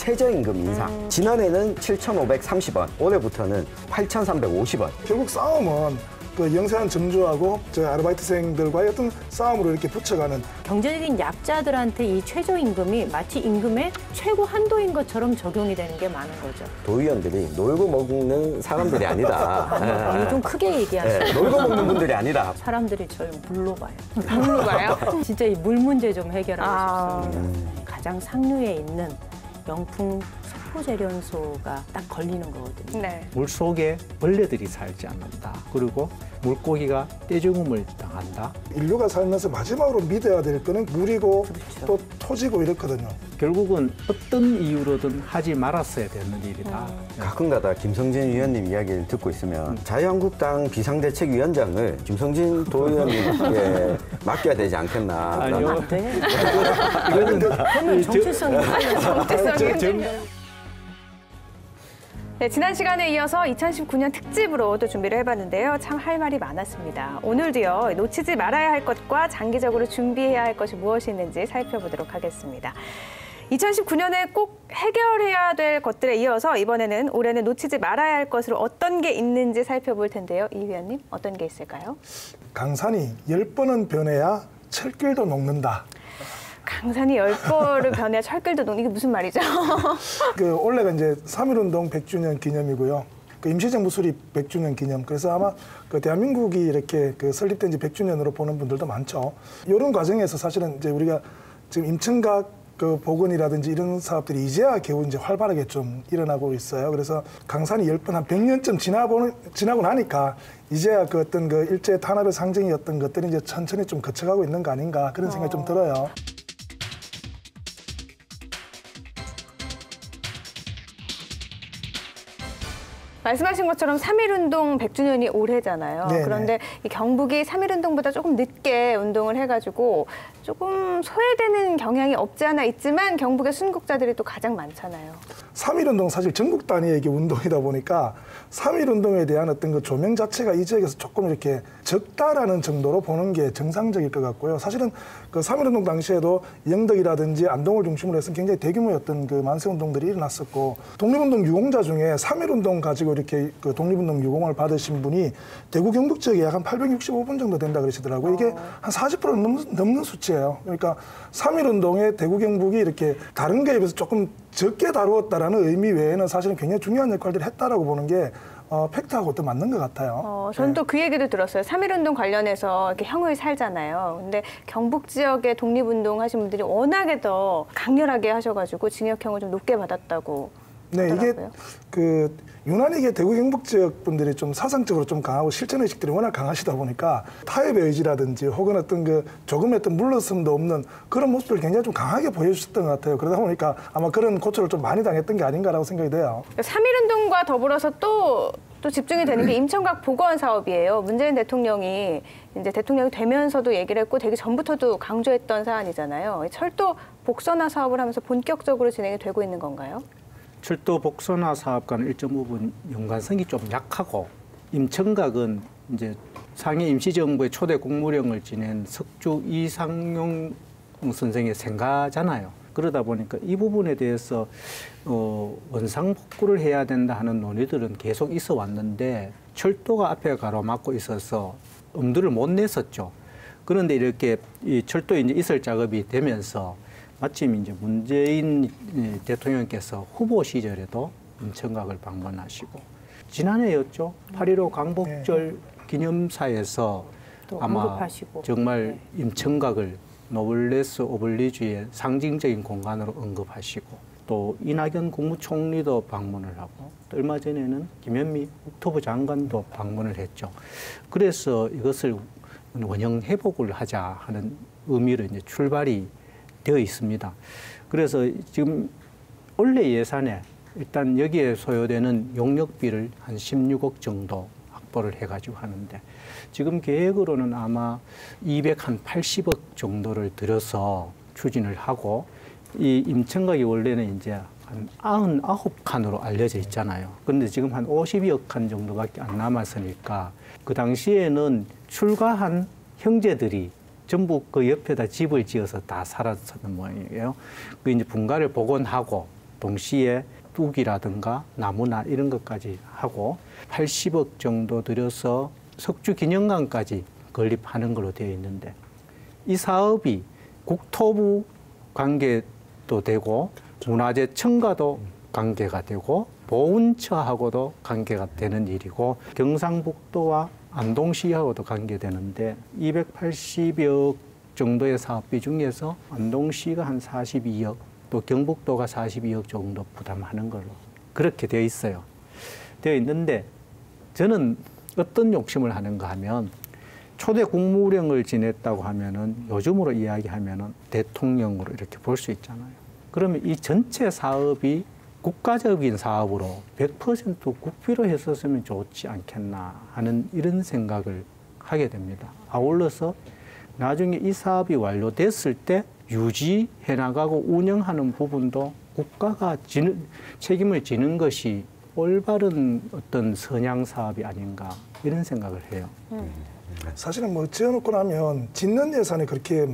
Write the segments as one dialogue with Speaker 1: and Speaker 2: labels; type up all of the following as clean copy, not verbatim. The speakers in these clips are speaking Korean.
Speaker 1: 최저임금 인상. 지난해는 7,530원, 올해부터는 8,350원.
Speaker 2: 결국 싸움은 그 영세한 점주하고 저 아르바이트생들과의 어떤 싸움으로 이렇게 붙여가는.
Speaker 3: 경제적인 약자들한테 이 최저임금이 마치 임금의 최고 한도인 것처럼 적용이 되는 게 많은 거죠.
Speaker 1: 도의원들이 놀고 먹는 사람들이 아니다.
Speaker 3: 이거 좀 크게 얘기하세요.
Speaker 1: 네, 놀고 먹는 분들이 아니다.
Speaker 3: 사람들이 저를 물로 봐요.
Speaker 4: 물로 봐요?
Speaker 3: 진짜 이 물 문제 좀 해결하고 싶습니다. 가장 상류에 있는 명품 석고재련소가 딱 걸리는 거거든요.
Speaker 4: 네.
Speaker 5: 물속에 벌레들이 살지 않는다. 그리고 물고기가 떼죽음을 당한다.
Speaker 2: 인류가 살면서 마지막으로 믿어야 될 거는 물이고
Speaker 3: 그렇죠.
Speaker 2: 또 토지고 이렇거든요.
Speaker 5: 결국은 어떤 이유로든 하지 말았어야 되는 일이다.
Speaker 1: 가끔가다 김성진 위원님 이야기를 듣고 있으면 자유한국당 비상대책위원장을 김성진 도의원님께 맡겨야 되지 않겠나.
Speaker 5: 아니요.
Speaker 3: 안 돼.
Speaker 5: 이거는
Speaker 3: 그러면 정체성이
Speaker 4: 네, 지난 시간에 이어서 2019년 특집으로 또 준비를 해봤는데요. 참 할 말이 많았습니다. 오늘도요, 놓치지 말아야 할 것과 장기적으로 준비해야 할 것이 무엇이 있는지 살펴보도록 하겠습니다. 2019년에 꼭 해결해야 될 것들에 이어서 이번에는 올해는 놓치지 말아야 할 것으로 어떤 게 있는지 살펴볼 텐데요. 이 위원님, 어떤 게 있을까요?
Speaker 2: 강산이 10번은 변해야 철길도 녹는다.
Speaker 4: 강산이 10번을 변해야 철길도 녹는, 이게 무슨 말이죠?
Speaker 2: 그 올해가 이제 3.1운동 100주년 기념이고요. 그 임시정부 수립 100주년 기념. 그래서 아마 그 대한민국이 이렇게 그 설립된 지 100주년으로 보는 분들도 많죠. 이런 과정에서 사실은 이제 우리가 지금 임청각 그 복원이라든지 이런 사업들이 이제야 겨우 이제 활발하게 좀 일어나고 있어요. 그래서 강산이 10번 한 100년쯤 지나고 나니까 이제야 그 어떤 그 일제 탄압의 상징이었던 것들이 이제 천천히 좀 거쳐가고 있는 거 아닌가 그런 생각이 좀 들어요.
Speaker 4: 말씀하신 것처럼 3.1운동 100주년이 올해잖아요.
Speaker 2: 네네.
Speaker 4: 그런데 이 경북이 3.1운동보다 조금 늦게 운동을 해가지고 조금 소외되는 경향이 없지 않아 있지만 경북의 순국자들이 또 가장 많잖아요.
Speaker 2: 3.1운동 사실 전국 단위의 이게 운동이다 보니까 3.1운동에 대한 어떤 그 조명 자체가 이 지역에서 조금 이렇게 적다라는 정도로 보는 게 정상적일 것 같고요. 사실은 그 3.1운동 당시에도 영덕이라든지 안동을 중심으로 해서 굉장히 대규모의 어떤 그 만세운동들이 일어났었고 독립운동 유공자 중에 3.1운동 가지고 이렇게 그 독립운동 유공을 받으신 분이 대구 경북 지역에 약 한 865분 정도 된다 그러시더라고요. 이게 한 40% 넘는 수치예요. 그러니까 3.1운동에 대구 경북이 이렇게 다른 거에 비해서 조금 적게 다루었다라는 의미 외에는 사실은 굉장히 중요한 역할들을 했다라고 보는 게 팩트하고 또 맞는 것 같아요.
Speaker 4: 저는
Speaker 2: 네.
Speaker 4: 또 그 얘기도 들었어요. 3.1운동 관련해서 이렇게 형을 살잖아요. 근데 경북 지역의 독립운동 하신 분들이 워낙에 더 강렬하게 하셔가지고 징역형을 좀 높게 받았다고
Speaker 2: 네,
Speaker 4: 하더라고요.
Speaker 2: 이게 그 유난히 이게 대구 경북 지역 분들이 좀 사상적으로 좀 강하고 실천 의식들이 워낙 강하시다 보니까 타협의 의지라든지 혹은 어떤 그 조금의 어떤 물러섬도 없는 그런 모습을 굉장히 좀 강하게 보여주셨던 것 같아요. 그러다 보니까 아마 그런 고초를 좀 많이 당했던 게 아닌가라고 생각이 돼요.
Speaker 4: 3.1운동과 더불어서 또 집중이 되는 게 임청각 복원 사업이에요. 문재인 대통령이 이제 대통령이 되면서도 얘기를 했고 되기 전부터도 강조했던 사안이잖아요. 철도 복선화 사업을 하면서 본격적으로 진행이 되고 있는 건가요?
Speaker 5: 철도 복선화 사업과는 일정 부분 연관성이 좀 약하고 임청각은 이제 상해 임시정부의 초대 국무령을 지낸 석주 이상용 선생의 생가잖아요. 그러다 보니까 이 부분에 대해서 원상복구를 해야 된다 하는 논의들은 계속 있어 왔는데 철도가 앞에 가로막고 있어서 엄두를 못 냈었죠. 그런데 이렇게 이 철도에 이제 이설 작업이 되면서 마침 이제 문재인 대통령께서 후보 시절에도 임청각을 방문하시고 지난해였죠. 8.15 광복절 기념사에서
Speaker 3: 또
Speaker 5: 아마
Speaker 3: 언급하시고.
Speaker 5: 정말 임청각을 노블레스 오블리주의 상징적인 공간으로 언급하시고 또 이낙연 국무총리도 방문을 하고 또 얼마 전에는 김현미 국토부 장관도 방문을 했죠. 그래서 이것을 원형 회복을 하자 하는 의미로 이제 출발이 되어 있습니다. 그래서 지금 원래 예산에 일단 여기에 소요되는 용역비를 한 16억 정도 확보를 해가지고 하는데 지금 계획으로는 아마 280억 정도를 들여서 추진을 하고 이 임청각이 원래는 이제 한 99칸으로 알려져 있잖아요. 그런데 지금 한 52억 칸 정도밖에 안 남았으니까 그 당시에는 출가한 형제들이 전부 그 옆에다 집을 지어서 다 살았었던 모양이에요. 그 이제 분가를 복원하고 동시에 뚝이라든가 나무나 이런 것까지 하고 80억 정도 들여서 석주 기념관까지 건립하는 걸로 되어 있는데 이 사업이 국토부 관계도 되고 문화재청과도 관계가 되고 보훈처하고도 관계가 되는 일이고 경상북도와 안동시하고도 관계되는데 280억 정도의 사업비 중에서 안동시가 한 42억 또 경북도가 42억 정도 부담하는 걸로 그렇게 되어 있어요. 되어 있는데 저는 어떤 욕심을 하는가 하면 초대 국무령을 지냈다고 하면은 요즘으로 이야기하면은 대통령으로 이렇게 볼 수 있잖아요. 그러면 이 전체 사업이 국가적인 사업으로 100% 국비로 했었으면 좋지 않겠나 하는 이런 생각을 하게 됩니다. 아울러서 나중에 이 사업이 완료됐을 때 유지해 나가고 운영하는 부분도 국가가 책임을 지는 것이 올바른 어떤 선양 사업이 아닌가 이런 생각을 해요.
Speaker 2: 사실은 뭐 지어놓고 나면 짓는 예산이 그렇게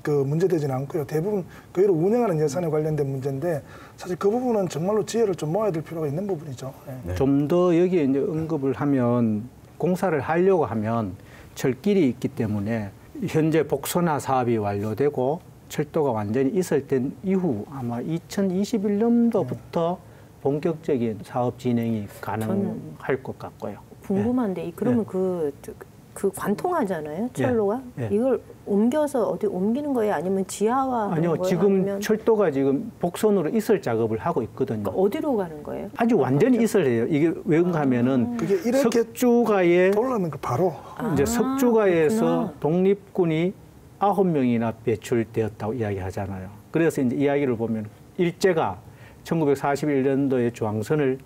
Speaker 2: 문제되지는 않고요. 대부분 그 일을 운영하는 예산에 관련된 문제인데 사실 그 부분은 정말로 지혜를 좀 모아야 될 필요가 있는 부분이죠. 네.
Speaker 5: 좀 더 여기에 이제 언급을 하면 공사를 하려고 하면 철길이 있기 때문에 현재 복선화 사업이 완료되고 철도가 완전히 있을 땐 이후 아마 2021년도부터 본격적인 사업 진행이 가능할 것 같고요.
Speaker 3: 궁금한데 그러면 그 관통하잖아요, 철로가.
Speaker 5: 예.
Speaker 3: 이걸 옮겨서 어디 옮기는 거예요? 아니면 지하화하는
Speaker 5: 아니요,
Speaker 3: 거예요?
Speaker 5: 지금
Speaker 3: 아니면
Speaker 5: 철도가 지금 복선으로 있을 작업을 하고 있거든요.
Speaker 3: 그러니까 어디로 가는 거예요?
Speaker 5: 아주 완전히 있을 해요. 이게 왜 그런가 하면은
Speaker 2: 그게 이렇게
Speaker 5: 석주가에
Speaker 2: 돌아가는 거 바로
Speaker 5: 이제 석주가에서
Speaker 3: 그렇구나.
Speaker 5: 독립군이 9명이나 배출되었다고 이야기하잖아요. 그래서 이제 이야기를 보면 일제가 1941년도에 중앙선을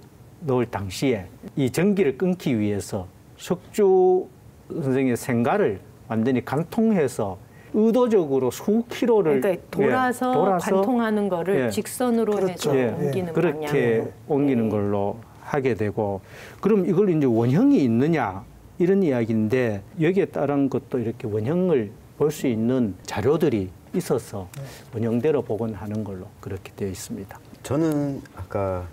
Speaker 5: 넣을 당시에 이 전기를 끊기 위해서 석주 선생의 생가를 완전히 관통해서 의도적으로 수킬로를
Speaker 3: 그러니까 돌아서 관통하는 거를 직선으로
Speaker 2: 그렇죠.
Speaker 3: 해서 옮기는
Speaker 5: 그렇게
Speaker 3: 방향으로.
Speaker 5: 옮기는 걸로 하게 되고 그럼 이걸 이제 원형이 있느냐 이런 이야기인데 여기에 따른 것도 이렇게 원형을 볼 수 있는 자료들이 있어서 원형대로 복원하는 걸로 그렇게 되어 있습니다.
Speaker 1: 저는 아까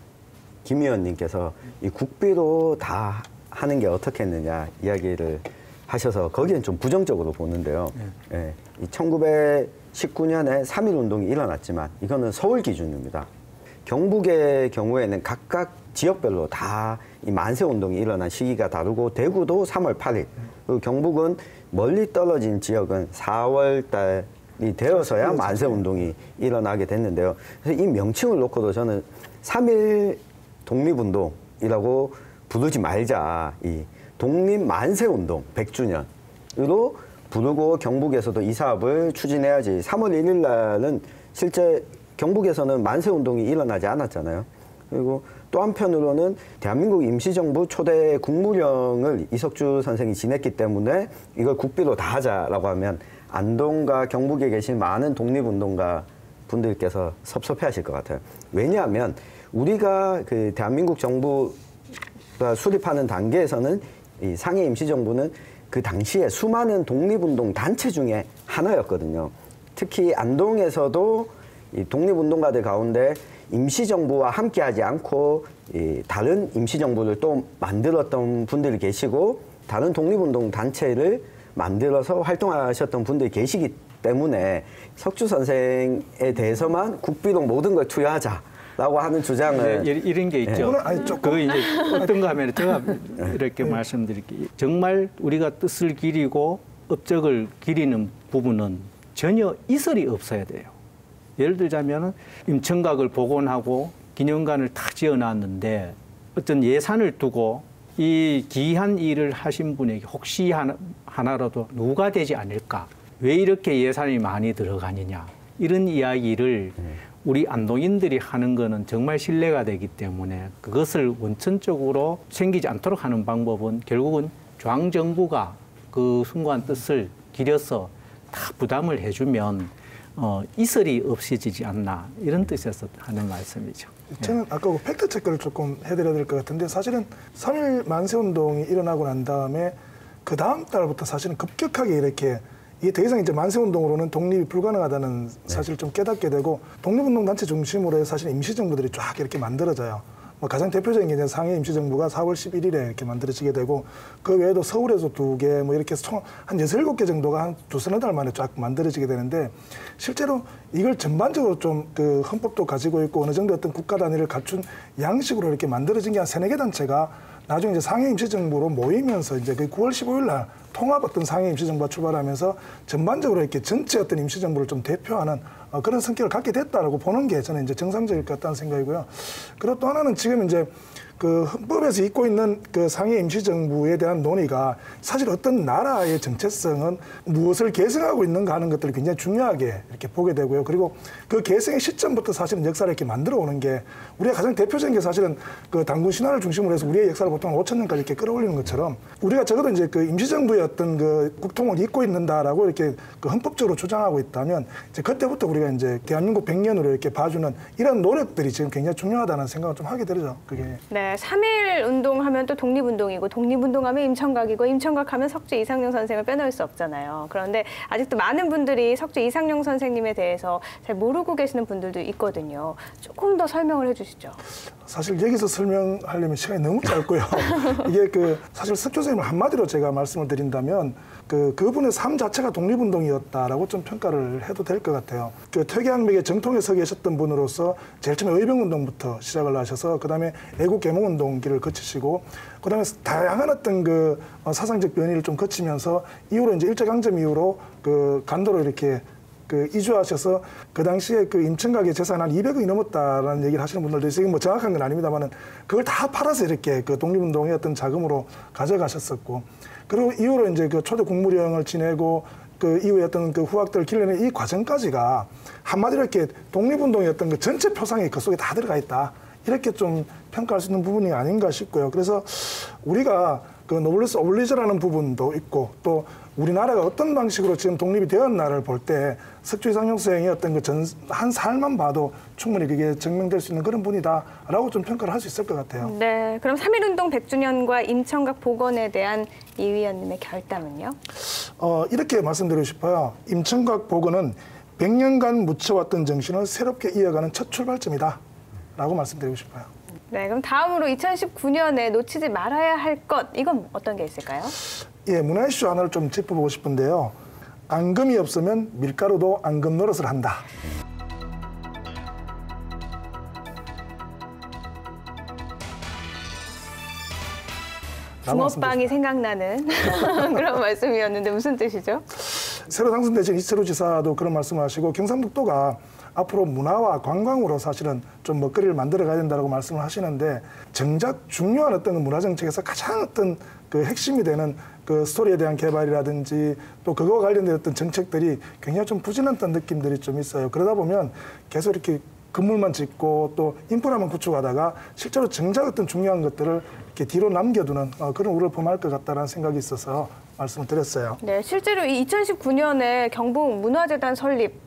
Speaker 1: 김 의원님께서 이 국비로 다 하는 게 어떻겠느냐 이야기를 하셔서 거기엔 좀 부정적으로 보는데요. 예, 이 1919년에 3.1운동이 일어났지만 이거는 서울 기준입니다. 경북의 경우에는 각각 지역별로 다 이 만세운동이 일어난 시기가 다르고 대구도 3월 8일 그리고 경북은 멀리 떨어진 지역은 4월 달이 되어서야 만세운동이 일어나게 됐는데요. 그래서 이 명칭을 놓고도 저는 3.1 독립운동이라고 부르지 말자. 이 독립만세운동 100주년으로 부르고 경북에서도 이 사업을 추진해야지. 3월 1일 날은 실제 경북에서는 만세운동이 일어나지 않았잖아요. 그리고 또 한편으로는 대한민국 임시정부 초대 국무령을 이석주 선생이 지냈기 때문에 이걸 국비로 다 하자라고 하면 안동과 경북에 계신 많은 독립운동가 분들께서 섭섭해하실 것 같아요. 왜냐하면 우리가 그 대한민국 정부가 수립하는 단계에서는 이 상해 임시정부는 그 당시에 수많은 독립운동 단체 중에 하나였거든요. 특히 안동에서도 이 독립운동가들 가운데 임시정부와 함께하지 않고 이 다른 임시정부를 또 만들었던 분들이 계시고 다른 독립운동 단체를 만들어서 활동하셨던 분들이 계시기 때문에 석주 선생에 대해서만 국비로 모든 걸 투여하자라고 하는 주장을
Speaker 5: 이런 게 있죠. 그거 이제 어떤가 하면 제가 이렇게 말씀드릴게요. 정말 우리가 뜻을 기리고 업적을 기리는 부분은 전혀 이설이 없어야 돼요. 예를 들자면 임청각을 복원하고 기념관을 다 지어놨는데 어떤 예산을 두고 이 기이한 일을 하신 분에게 혹시 하나라도 누가 되지 않을까? 왜 이렇게 예산이 많이 들어가느냐? 이런 이야기를 우리 안동인들이 하는 거는 정말 신뢰가 되기 때문에 그것을 원천적으로 생기지 않도록 하는 방법은 결국은 중앙정부가 그 숭고한 뜻을 기려서 다 부담을 해주면 이설이 없어지지 않나 이런 뜻에서 하는 말씀이죠.
Speaker 2: 저는 아까 그 팩트 체크를 조금 해드려야 될 것 같은데 사실은 3.1 만세운동이 일어나고 난 다음에 그 다음 달부터 사실은 급격하게 이렇게 이게 더 이상 이제 만세운동으로는 독립이 불가능하다는 사실을 좀 깨닫게 되고 독립운동 단체 중심으로 해서 사실 임시정부들이 쫙 이렇게 만들어져요. 뭐 가장 대표적인 게 이제 상해 임시정부가 4월 11일에 이렇게 만들어지게 되고 그 외에도 서울에서 2개 뭐 이렇게 총 한 6, 7개 정도가 한 두서너 달 만에 쫙 만들어지게 되는데 실제로 이걸 전반적으로 좀 그 헌법도 가지고 있고 어느 정도 어떤 국가 단위를 갖춘 양식으로 이렇게 만들어진 게 한 3, 4개 단체가 나중에 이제 상해 임시정부로 모이면서 이제 그 9월 15일 날 통합 어떤 상해 임시정부가 출발하면서 전반적으로 이렇게 전체 어떤 임시정부를 좀 대표하는 그런 성격을 갖게 됐다라고 보는 게 저는 이제 정상적일 것 같다는 생각이고요. 그리고 또 하나는 지금 이제 그 헌법에서 있고 있는 그 상해 임시정부에 대한 논의가 사실 어떤 나라의 정체성은 무엇을 계승하고 있는가 하는 것들을 굉장히 중요하게 이렇게 보게 되고요. 그리고 그 계승의 시점부터 사실은 역사를 이렇게 만들어 오는 게 우리가 가장 대표적인 게 사실은 그 단군 신화를 중심으로 해서 우리의 역사를 보통 5,000년까지 이렇게 끌어올리는 것처럼 우리가 적어도 이제 그 임시정부의 어떤 그 국통을 잇고 있는다라고 이렇게 그 헌법적으로 주장하고 있다면 이제 그때부터 우리가 이제 대한민국 100년으로 이렇게 봐주는 이런 노력들이 지금 굉장히 중요하다는 생각을 좀 하게 되죠. 그게.
Speaker 4: 네, 3.1 운동하면 또 독립운동이고 독립운동하면 임청각이고 임청각하면 석주 이상용 선생을 빼놓을 수 없잖아요. 그런데 아직도 많은 분들이 석주 이상용 선생님에 대해서 잘 모르고 계시는 분들도 있거든요. 조금 더 설명을 해주시죠.
Speaker 2: 사실 여기서 설명하려면 시간이 너무 짧고요. 이게 그 사실 석주 선생님을 한마디로 제가 말씀을 드린다면 그분의 삶 자체가 독립운동이었다라고 좀 평가를 해도 될 것 같아요. 그 퇴계항맥의 정통에 서 계셨던 분으로서 제일 처음에 의병운동부터 시작을 하셔서 그다음에 애국개몽운동 길을 거치시고 그다음에 다양한 어떤 그 사상적 변이를 좀 거치면서 이후로 이제 일제강점 이후로 그 간도로 이렇게 그 이주하셔서 그 당시에 그 임청각의 재산 한 200억이 넘었다라는 얘기를 하시는 분들도 있어요. 뭐 정확한 건 아닙니다만은 그걸 다 팔아서 이렇게 그 독립운동의 어떤 자금으로 가져가셨었고 그리고 이후로 이제 그 초대 국무령을 지내고 그 이후에 어떤 그 후학들을 길러내는 이 과정까지가 한마디로 이렇게 독립운동의 어떤 그 전체 표상이 그 속에 다 들어가 있다. 이렇게 좀 평가할 수 있는 부분이 아닌가 싶고요. 그래서 우리가 그 노블레스 오블리주라는 부분도 있고 또 우리나라가 어떤 방식으로 지금 독립이 되었나를 볼 때 석주 이상용 선생의 어떤 그 한 삶만 봐도 충분히 그게 증명될 수 있는 그런 분이다라고 좀 평가를 할 수 있을 것 같아요.
Speaker 4: 네, 그럼 3.1운동 100주년과 임청각 복원에 대한 이 위원님의 결단은요?
Speaker 2: 이렇게 말씀드리고 싶어요. 임청각 복원은 100년간 묻혀왔던 정신을 새롭게 이어가는 첫 출발점이다 라고 말씀드리고 싶어요.
Speaker 4: 네, 그럼 다음으로 2019년에 놓치지 말아야 할 것, 이건 어떤 게 있을까요?
Speaker 2: 예, 문화 이슈 하나를 좀 짚어보고 싶은데요. 앙금이 없으면 밀가루도 앙금 노릇을 한다.
Speaker 4: 붕어빵이 생각나는 그런 말씀이었는데 무슨 뜻이죠?
Speaker 2: 새로 당선되신 이철우 지사도 그런 말씀을 하시고 경상북도가 앞으로 문화와 관광으로 사실은 좀 먹거리를 만들어 가야 된다고 말씀을 하시는데 정작 중요한 어떤 문화 정책에서 가장 어떤 그 핵심이 되는 그 스토리에 대한 개발이라든지 또 그거와 관련된 어떤 정책들이 굉장히 좀 부진했던 느낌들이 좀 있어요. 그러다 보면 계속 이렇게 건물만 짓고 또 인프라만 구축하다가 실제로 정작 어떤 중요한 것들을 이렇게 뒤로 남겨두는 그런 우려를 범할 것 같다는 생각이 있어서 말씀을 드렸어요.
Speaker 4: 네, 실제로 이 2019년에 경북 문화재단 설립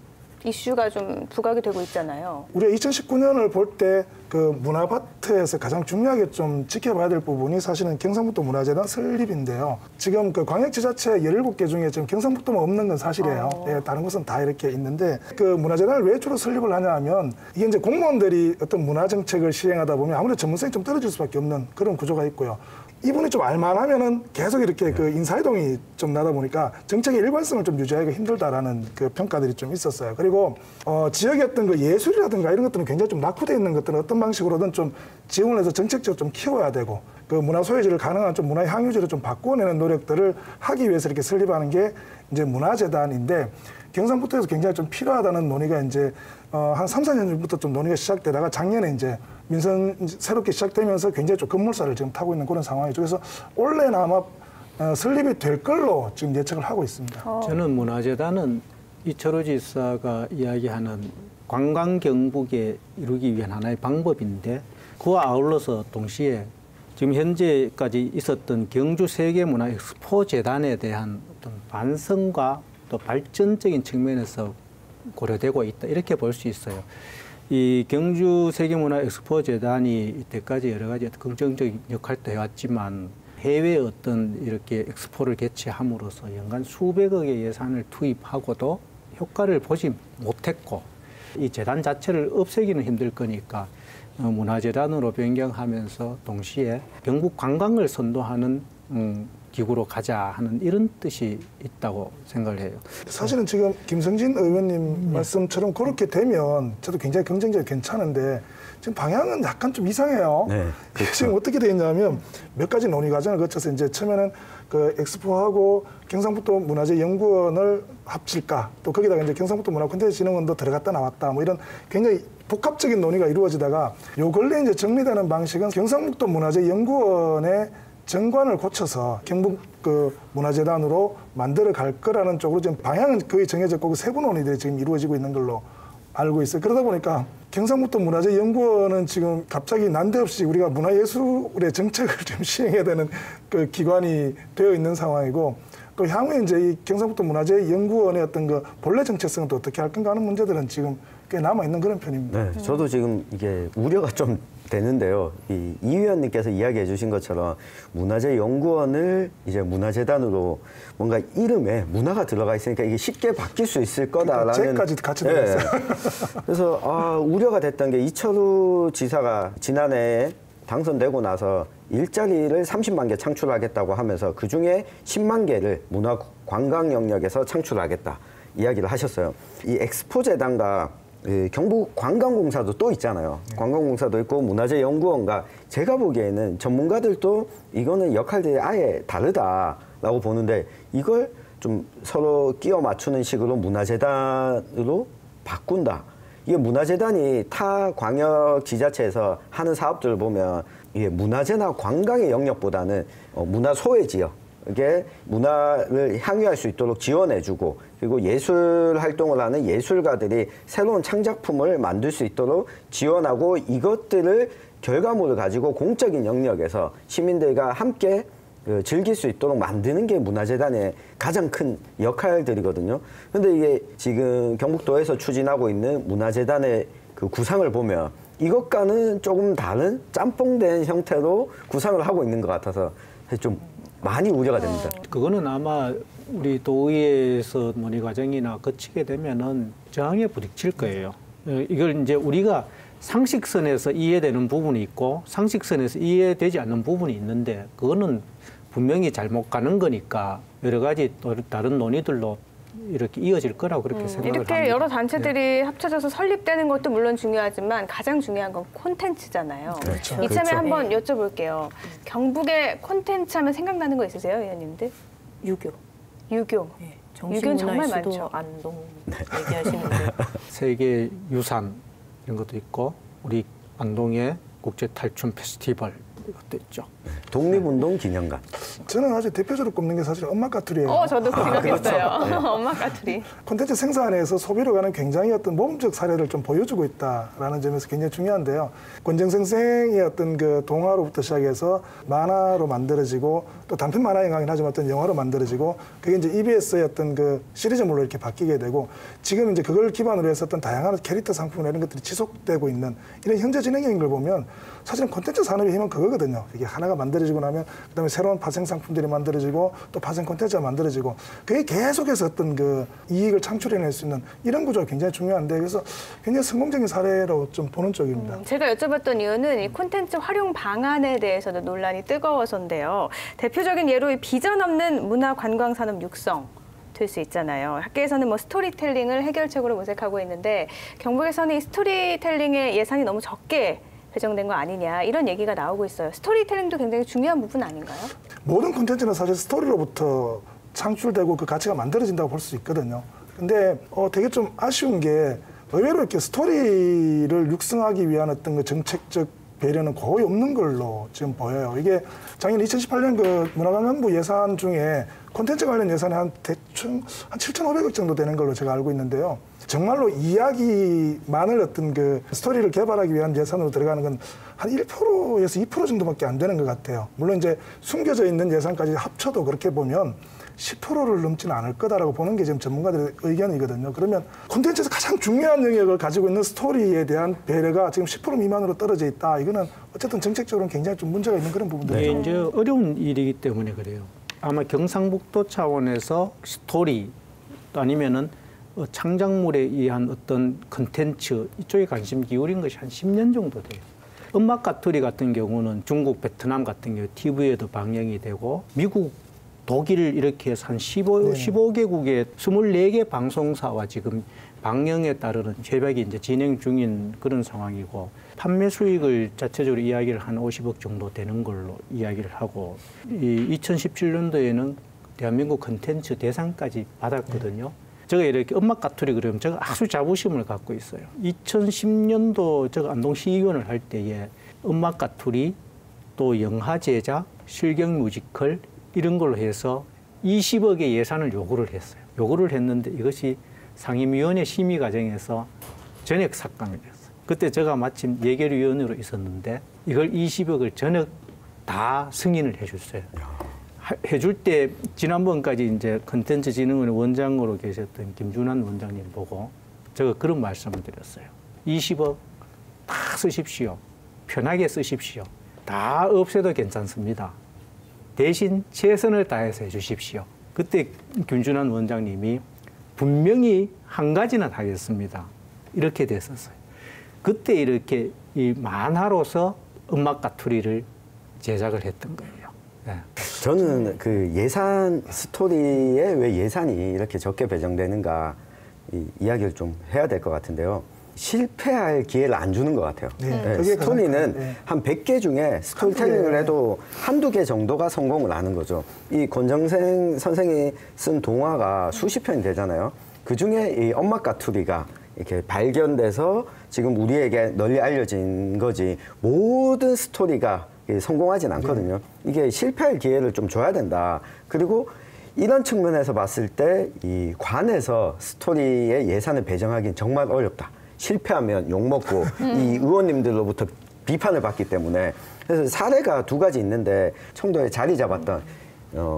Speaker 4: 이슈가 좀 부각이 되고 있잖아요.
Speaker 2: 우리가 2019년을 볼 때 그 문화파트에서 가장 중요하게 좀 지켜봐야 될 부분이 사실은 경상북도 문화재단 설립인데요. 지금 그 광역지자체 17개 중에 지금 경상북도만 없는 건 사실이에요. 예, 다른 곳은 다 이렇게 있는데 그 문화재단을 왜 주로 설립을 하냐 하면 이게 이제 공무원들이 어떤 문화정책을 시행하다 보면 아무래도 전문성이 좀 떨어질 수밖에 없는 그런 구조가 있고요. 이분이 좀 알만하면은 계속 이렇게 그 인사이동이 좀 나다 보니까 정책의 일관성을 좀 유지하기가 힘들다라는 그 평가들이 좀 있었어요. 그리고 지역의 어떤 그 예술이라든가 이런 것들은 굉장히 좀 낙후되어 있는 것들은 어떤 방식으로든 좀 지원을 해서 정책적으로 좀 키워야 되고 그 문화 소유지를 가능한 좀 문화 향유지를 좀 바꿔내는 노력들을 하기 위해서 이렇게 설립하는 게 이제 문화재단인데 경상북도에서 굉장히 좀 필요하다는 논의가 이제 한 3, 4년 전부터 좀 논의가 시작되다가 작년에 이제 민선 새롭게 시작되면서 굉장히 좀 급물살을 지금 타고 있는 그런 상황이죠. 그래서 올해는 아마 설립이 될 걸로 지금 예측을 하고 있습니다.
Speaker 5: 저는 문화재단은 이철우 지사가 이야기하는 관광 경북에 이루기 위한 하나의 방법인데 그와 아울러서 동시에 지금 현재까지 있었던 경주 세계문화 엑스포 재단에 대한 어떤 반성과 또 발전적인 측면에서 고려되고 있다 이렇게 볼 수 있어요. 이 경주 세계문화 엑스포 재단이 이때까지 여러 가지 긍정적인 역할도 해왔지만 해외 어떤 이렇게 엑스포를 개최함으로써 연간 수백억의 예산을 투입하고도 효과를 보지 못했고 이 재단 자체를 없애기는 힘들 거니까 문화재단으로 변경하면서 동시에 경북 관광을 선도하는 기구로 가자 하는 이런 뜻이 있다고 생각을 해요.
Speaker 2: 사실은 지금 김성진 의원님 말씀처럼 그렇게 되면 저도 굉장히 긍정적이고 괜찮은데 지금 방향은 약간 좀 이상해요.
Speaker 1: 네, 그렇죠.
Speaker 2: 지금 어떻게 되어 있냐면 몇 가지 논의 과정을 거쳐서 이제 처음에는 그 엑스포하고 경상북도 문화재연구원을 합칠까, 또 거기다가 이제 경상북도 문화콘텐츠진흥원도 들어갔다 나왔다, 뭐 이런 굉장히 복합적인 논의가 이루어지다가 요 근래 이제 정리되는 방식은 경상북도 문화재연구원의 정관을 고쳐서 경북 그 문화재단으로 만들어 갈 거라는 쪽으로 지금 방향은 거의 정해졌고 그 세부 논의들이 지금 이루어지고 있는 걸로 알고 있어요. 그러다 보니까 경상북도 문화재연구원은 지금 갑자기 난데없이 우리가 문화예술의 정책을 좀 시행해야 되는 그 기관이 되어 있는 상황이고, 또 향후에 이제 이 경상북도 문화재연구원의 어떤 그 본래 정체성은 또 어떻게 할 건가 하는 문제들은 지금 꽤 남아 있는 그런 편입니다.
Speaker 1: 네, 저도 지금 이게 우려가 좀 되는데요. 이 위원님께서 이야기해 주신 것처럼 문화재연구원을 이제 문화재단으로 뭔가 이름에 문화가 들어가 있으니까 이게 쉽게 바뀔 수 있을 거다라는.
Speaker 2: 제까지 같이 들어갔어요.
Speaker 1: 그래서 우려가 됐던 게 이철우 지사가 지난해 당선되고 나서 일자리를 30만 개 창출하겠다고 하면서 그중에 10만 개를 문화관광 영역에서 창출하겠다 이야기를 하셨어요. 이 엑스포재단과 경북관광공사도 또 있잖아요. 관광공사도 있고 문화재연구원과, 제가 보기에는 전문가들도 이거는 역할들이 아예 다르다라고 보는데 이걸 좀 서로 끼워 맞추는 식으로 문화재단으로 바꾼다. 이게 문화재단이 타 광역 지자체에서 하는 사업들을 보면 이게 문화재나 관광의 영역보다는 문화소외 지역, 이게 문화를 향유할 수 있도록 지원해주고, 그리고 예술 활동을 하는 예술가들이 새로운 창작품을 만들 수 있도록 지원하고, 이것들을 결과물을 가지고 공적인 영역에서 시민들과 함께 즐길 수 있도록 만드는 게 문화재단의 가장 큰 역할들이거든요. 근데 이게 지금 경북도에서 추진하고 있는 문화재단의 그 구상을 보면 이것과는 조금 다른 짬뽕된 형태로 구상을 하고 있는 것 같아서 좀 많이 우려가 됩니다.
Speaker 5: 그거는 아마 우리 도의회에서 논의 과정이나 거치게 되면은 저항에 부딪힐 거예요. 이걸 이제 우리가 상식선에서 이해되는 부분이 있고 상식선에서 이해되지 않는 부분이 있는데, 그거는 분명히 잘못 가는 거니까 여러 가지 또 다른 논의들로 이렇게 이어질 거라고 그렇게 생각을
Speaker 4: 이렇게
Speaker 5: 합니다.
Speaker 4: 여러 단체들이 합쳐져서 설립되는 것도 물론 중요하지만 가장 중요한 건 콘텐츠잖아요.
Speaker 2: 그렇죠.
Speaker 4: 이참에
Speaker 1: 그렇죠.
Speaker 4: 한번 여쭤볼게요. 경북의 콘텐츠 하면 생각나는 거 있으세요, 의원님들?
Speaker 3: 유교.
Speaker 4: 유교.
Speaker 3: 네,
Speaker 4: 유교는 정말
Speaker 3: 정신문화의 수도
Speaker 4: 많죠.
Speaker 3: 안동 얘기하시는데
Speaker 5: 세계 유산 이런 것도 있고, 우리 안동의 국제 탈춤 페스티벌 이것도 있죠.
Speaker 1: 독립운동 기념관.
Speaker 2: 저는 아주 대표적으로 꼽는 게 사실 엄마 까투리예요.
Speaker 4: 저도 그 생각했어요.
Speaker 1: 그렇죠.
Speaker 4: 엄마 까투리.
Speaker 2: 콘텐츠 생산에서 소비로 가는 굉장히 어떤 모범적 사례를 좀 보여주고 있다라는 점에서 굉장히 중요한데요. 권정 선생의 어떤 그 동화로부터 시작해서 만화로 만들어지고, 또 단편 만화 영화긴 하지만 어떤 영화로 만들어지고, 그게 이제 EBS의 어떤 그 시리즈물로 이렇게 바뀌게 되고, 지금 이제 그걸 기반으로 해서 어떤 다양한 캐릭터 상품이나 이런 것들이 지속되고 있는 이런 현재 진행형인 걸 보면 사실은 콘텐츠 산업의 힘은 그거거든요. 이게 하나가 만들어지고 나면 그다음에 새로운 파생 상품들이 만들어지고 또 파생 콘텐츠가 만들어지고, 그게 계속해서 어떤 그 이익을 창출해낼 수 있는 이런 구조가 굉장히 중요한데, 그래서 굉장히 성공적인 사례로 좀 보는 쪽입니다.
Speaker 4: 제가 여쭤봤던 이유는 이 콘텐츠 활용 방안에 대해서도 논란이 뜨거워서인데요. 대표적인 예로 이 비전 없는 문화 관광 산업 육성 될 수 있잖아요. 학계에서는 뭐 스토리텔링을 해결책으로 모색하고 있는데, 경북에서는 이 스토리텔링의 예산이 너무 적게 배정된 거 아니냐, 이런 얘기가 나오고 있어요. 스토리텔링도 굉장히 중요한 부분 아닌가요?
Speaker 2: 모든 콘텐츠는 사실 스토리로부터 창출되고 그 가치가 만들어진다고 볼 수 있거든요. 근데 되게 좀 아쉬운 게 의외로 이렇게 스토리를 육성하기 위한 어떤 그 정책적 배려는 거의 없는 걸로 지금 보여요. 이게 작년 2018년 그 문화관광부 예산 중에 콘텐츠 관련 예산이 대충 한 7,500억 정도 되는 걸로 제가 알고 있는데요. 정말로 이야기만을 어떤 그 스토리를 개발하기 위한 예산으로 들어가는 건 한 1%에서 2% 정도밖에 안 되는 것 같아요. 물론 이제 숨겨져 있는 예산까지 합쳐도 그렇게 보면 10%를 넘지는 않을 거다라고 보는 게 지금 전문가들의 의견이거든요. 그러면 콘텐츠에서 가장 중요한 영역을 가지고 있는 스토리에 대한 배려가 지금 10% 미만으로 떨어져 있다. 이거는 어쨌든 정책적으로는 굉장히 좀 문제가 있는 그런 부분들이죠.
Speaker 5: 이게 이제 어려운 일이기 때문에 그래요. 아마 경상북도 차원에서 스토리 아니면은 창작물에 의한 어떤 콘텐츠 이쪽에 관심 기울인 것이 한 10년 정도 돼요. 음악가투리 같은 경우는 중국, 베트남 같은 경우 TV에도 방영이 되고 미국, 독일 이렇게 해서 한 15개국의 24개 방송사와 지금 방영에 따르는 협약이 이제 진행 중인 그런 상황이고 판매 수익을 자체적으로 이야기를 한 50억 정도 되는 걸로 이야기를 하고 이 2017년도에는 대한민국 컨텐츠 대상까지 받았거든요. 제가 이렇게 음악가투리 그러면 제가 아주 자부심을 갖고 있어요. 2010년도 제가 안동 시의원을 할 때에 음악가투리 또 영화 제작, 실경 뮤지컬 이런 걸로 해서 20억의 예산을 요구를 했어요. 요구를 했는데 이것이 상임위원회 심의 과정에서 전액 삭감이 됐어요. 그때 제가 마침 예결위원으로 있었는데 이걸 20억을 전액 다 승인을 해줬어요. 해줄 때 지난번까지 이제 컨텐츠진흥원의 원장으로 계셨던 김준환 원장님 보고 제가 그런 말씀을 드렸어요. 20억 다 쓰십시오. 편하게 쓰십시오. 다 없애도 괜찮습니다. 대신 최선을 다해서 해주십시오. 그때 김준환 원장님이 분명히 한 가지는 하겠습니다. 이렇게 됐었어요. 그때 이렇게 이 만화로서 음악가투리를 제작을 했던 거예요. 네.
Speaker 1: 저는 그 예산 스토리에 왜 예산이 이렇게 적게 배정되는가 이야기를 좀 해야 될 것 같은데요. 실패할 기회를 안 주는 것 같아요. 네, 스토리는 한 100개 중에 스토리텔링을 해도 한두 개 정도가 성공을 하는 거죠. 이 권정생 선생이 쓴 동화가 수십 편이 되잖아요. 그중에 이 엄마가투리가 이렇게 발견돼서 지금 우리에게 널리 알려진 거지 모든 스토리가 성공하진 않거든요. 이게 실패할 기회를 좀 줘야 된다. 그리고 이런 측면에서 봤을 때 이 관에서 스토리의 예산을 배정하기는 정말 어렵다. 실패하면 욕먹고 이 의원님들로부터 비판을 받기 때문에 그래서 사례가 두 가지 있는데 청도에 자리 잡았던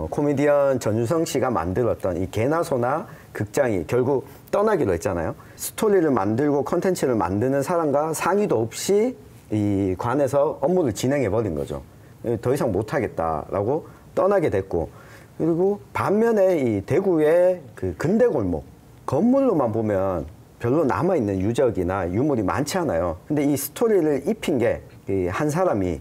Speaker 1: 코미디언 전유성 씨가 만들었던 이 개나 소나 극장이 결국 떠나기로 했잖아요. 스토리를 만들고 콘텐츠를 만드는 사람과 상의도 없이 이 관에서 업무를 진행해 버린 거죠. 더 이상 못하겠다라고 떠나게 됐고 그리고 반면에 이 대구의 그 근대 골목 건물로만 보면 별로 남아있는 유적이나 유물이 많지 않아요. 근데 이 스토리를 입힌 게 한 사람이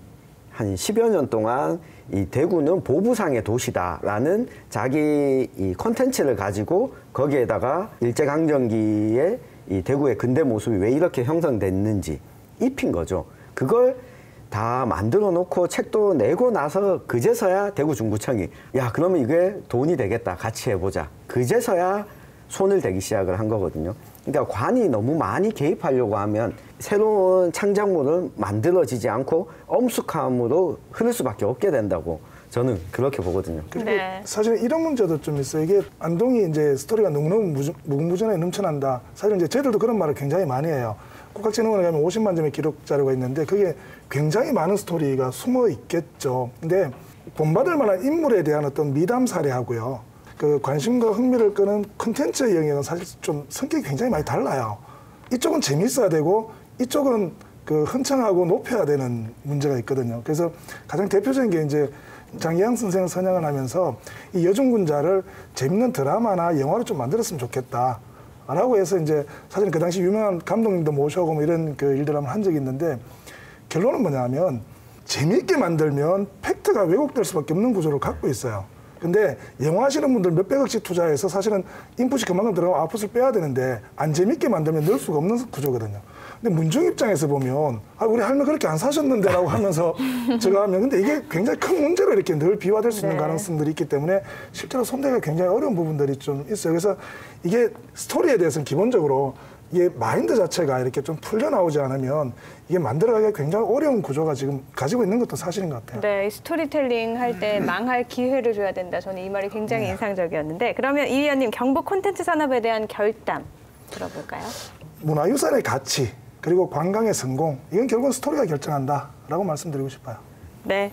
Speaker 1: 한 10여 년 동안 이 대구는 보부상의 도시다라는 자기 이 콘텐츠를 가지고 거기에다가 일제강점기에 이 대구의 근대 모습이 왜 이렇게 형성됐는지 입힌 거죠. 그걸 다 만들어 놓고 책도 내고 나서 그제서야 대구 중구청이 야 그러면 이게 돈이 되겠다 같이 해보자 그제서야 손을 대기 시작을 한 거거든요. 그러니까 관이 너무 많이 개입하려고 하면 새로운 창작물은 만들어지지 않고 엄숙함으로 흐를 수밖에 없게 된다고 저는 그렇게 보거든요.
Speaker 2: 그리고 사실 이런 문제도 좀 있어요. 이게 안동이 이제 스토리가 너무너무 무궁무진하게 넘쳐난다. 사실 이제 저희들도 그런 말을 굉장히 많이 해요. 국학진흥원에 가면 50만 점의 기록 자료가 있는데 그게 굉장히 많은 스토리가 숨어 있겠죠. 근데 본받을 만한 인물에 대한 어떤 미담 사례하고요. 그 관심과 흥미를 끄는 콘텐츠의 영역은 사실 좀 성격이 굉장히 많이 달라요. 이쪽은 재밌어야 되고 이쪽은 그 흥청하고 높여야 되는 문제가 있거든요. 그래서 가장 대표적인 게 이제 장기영 선생을 선양을 하면서 이 여중군자를 재밌는 드라마나 영화로 좀 만들었으면 좋겠다. 라고 해서 이제 사실 그 당시 유명한 감독님도 모셔오고 뭐 이런 그 일들을 한번 한 적이 있는데 결론은 뭐냐면 재밌게 만들면 팩트가 왜곡될 수밖에 없는 구조를 갖고 있어요. 근데 영화 하시는 분들 몇백억씩 투자해서 사실은 인풋이 그만큼 들어가고 아웃풋을 빼야 되는데 안 재밌게 만들면 넣을 수가 없는 구조거든요. 근데 문중 입장에서 보면 아 우리 할머니 그렇게 안 사셨는데 라고 하면서 제가 하면 근데 이게 굉장히 큰 문제로 이렇게 늘 비화될 수 있는 가능성들이 있기 때문에 실제로 손대기가 굉장히 어려운 부분들이 좀 있어요. 그래서 이게 스토리에 대해서는 기본적으로 이게 마인드 자체가 이렇게 좀 풀려나오지 않으면 이게 만들어가기가 굉장히 어려운 구조가 지금 가지고 있는 것도 사실인 것 같아요.
Speaker 4: 네, 스토리텔링 할 때 망할 기회를 줘야 된다. 저는 이 말이 굉장히 인상적이었는데 그러면 이 위원님 경북 콘텐츠 산업에 대한 결단 들어볼까요?
Speaker 2: 문화유산의 가치 그리고 관광의 성공 이건 결국은 스토리가 결정한다라고 말씀드리고 싶어요.
Speaker 4: 네.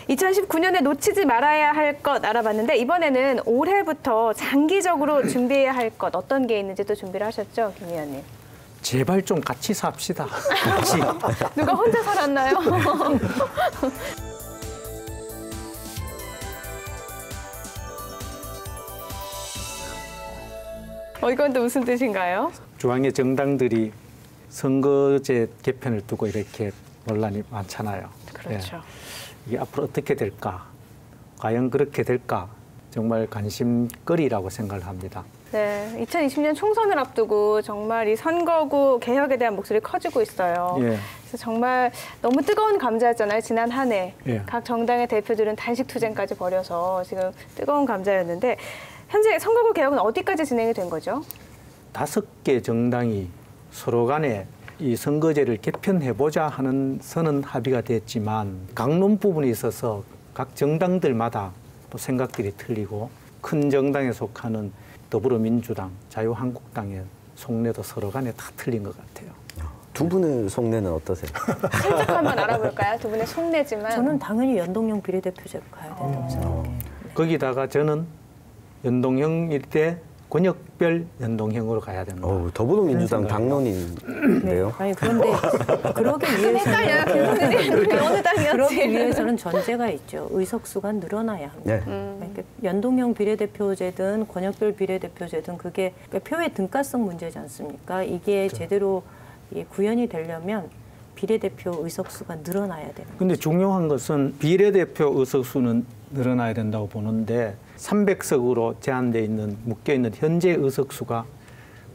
Speaker 4: 2019년에 놓치지 말아야 할 것 알아봤는데 이번에는 올해부터 장기적으로 준비해야 할 것 어떤 게 있는지 또 준비를 하셨죠, 김 의원님?
Speaker 5: 제발 좀 같이 삽시다. 같이.
Speaker 4: 누가 혼자 살았나요? 이건 또 무슨 뜻인가요?
Speaker 5: 중앙의 정당들이 선거제 개편을 두고 이렇게 논란이 많잖아요.
Speaker 4: 그렇죠.
Speaker 5: 예. 이게 앞으로 어떻게 될까? 과연 그렇게 될까? 정말 관심거리라고 생각을 합니다.
Speaker 4: 네, 2020년 총선을 앞두고 정말 이 선거구 개혁에 대한 목소리 커지고 있어요.
Speaker 5: 예.
Speaker 4: 그래서 정말 너무 뜨거운 감자였잖아요, 지난 한 해.
Speaker 5: 예.
Speaker 4: 각 정당의 대표들은 단식투쟁까지 벌여서 지금 뜨거운 감자였는데 현재 선거구 개혁은 어디까지 진행이 된 거죠? 5개 정당이 서로 간에 이 선거제를 개편해보자 하는 선언 합의가 됐지만 강론 부분에 있어서 각 정당들마다 또 생각들이 틀리고 큰 정당에 속하는 더불어민주당, 자유한국당의 속내도 서로 간에 다 틀린 것 같아요.
Speaker 1: 두 분의 속내는 어떠세요?
Speaker 4: 살짝 한번 알아볼까요? 두 분의 속내지만.
Speaker 3: 저는 당연히 연동형 비례대표제로 가야 된다고 생각해요. 네.
Speaker 5: 거기다가 저는 연동형일 때 권역별 연동형으로 가야 된다.
Speaker 1: 더불어민주당 당론인데요.
Speaker 3: 아니 그런데 그러기 위해서는
Speaker 4: 어느 당이었지?
Speaker 3: 그러기 위해서는 전제가 있죠. 의석수가 늘어나야 합니다.
Speaker 1: 네.
Speaker 3: 그러니까 연동형 비례대표제든 권역별 비례대표제든 그게 그러니까 표의 등가성 문제지 않습니까? 이게 제대로 구현이 되려면 비례대표 의석수가 늘어나야 되는 거죠.
Speaker 5: 근데 중요한 것은 비례대표 의석수는 늘어나야 된다고 보는데 300석으로 제한되어 있는 묶여있는 현재 의석수가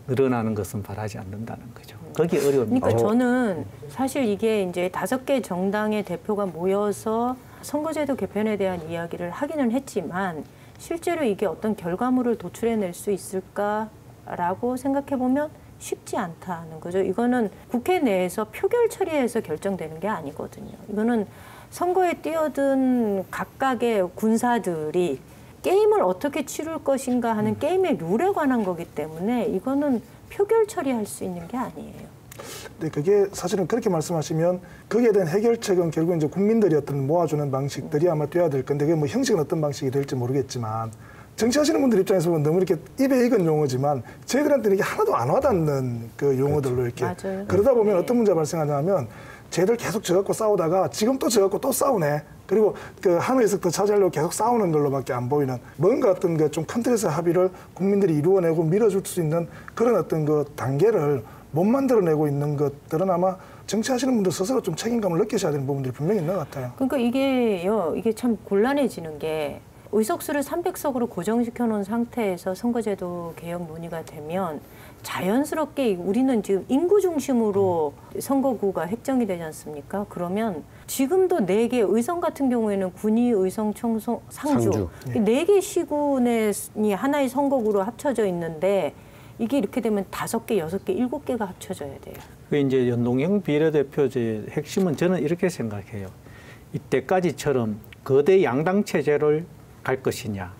Speaker 5: 늘어나는 것은 바라지 않는다는 거죠. 거기 어려움이
Speaker 3: 그러니까 저는 사실 이게 이제 5개 정당의 대표가 모여서 선거제도 개편에 대한 이야기를 하기는 했지만 실제로 이게 어떤 결과물을 도출해낼 수 있을까라고 생각해 보면 쉽지 않다는 거죠. 이거는 국회 내에서 표결 처리해서 결정되는 게 아니거든요. 이거는 선거에 뛰어든 각각의 군사들이 게임을 어떻게 치룰 것인가 하는 게임의 룰에 관한 거기 때문에 이거는 표결 처리할 수 있는 게 아니에요.
Speaker 2: 네, 그게 사실은 그렇게 말씀하시면 거기에 대한 해결책은 결국 이제 국민들이 어떤 모아주는 방식들이 아마 돼야 될 건데 그게 뭐 형식은 어떤 방식이 될지 모르겠지만 정치하시는 분들 입장에서 보면 너무 이렇게 입에 익은 용어지만 저희들한테는 이게 하나도 안 와닿는 그 용어들로 이렇게
Speaker 3: 맞아요.
Speaker 2: 그러다 보면 어떤 문제가 발생하냐면 쟤들 계속 져갖고 싸우다가 지금 또 져갖고 또 싸우네. 그리고 그 한 의석 더 차지하려고 계속 싸우는 걸로밖에 안 보이는 뭔가 어떤 그 좀 큰 틀에서 합의를 국민들이 이루어내고 밀어줄 수 있는 그런 어떤 그 단계를 못 만들어내고 있는 것들은 아마 정치하시는 분들 스스로 좀 책임감을 느끼셔야 되는 부분들이 분명히 있는 것 같아요.
Speaker 3: 그러니까 이게 참 곤란해지는 게 의석수를 300석으로 고정시켜 놓은 상태에서 선거제도 개혁 논의가 되면 자연스럽게 우리는 지금 인구 중심으로 선거구가 획정이 되지 않습니까? 그러면 지금도 4개 의성 같은 경우에는 군위, 의성, 청송, 상주 4개 시군이 하나의 선거구로 합쳐져 있는데 이게 이렇게 되면 5개, 6개, 7개가 합쳐져야 돼요.
Speaker 5: 그 이제 연동형 비례대표제의 핵심은 저는 이렇게 생각해요. 이때까지처럼 거대 양당 체제를 갈 것이냐,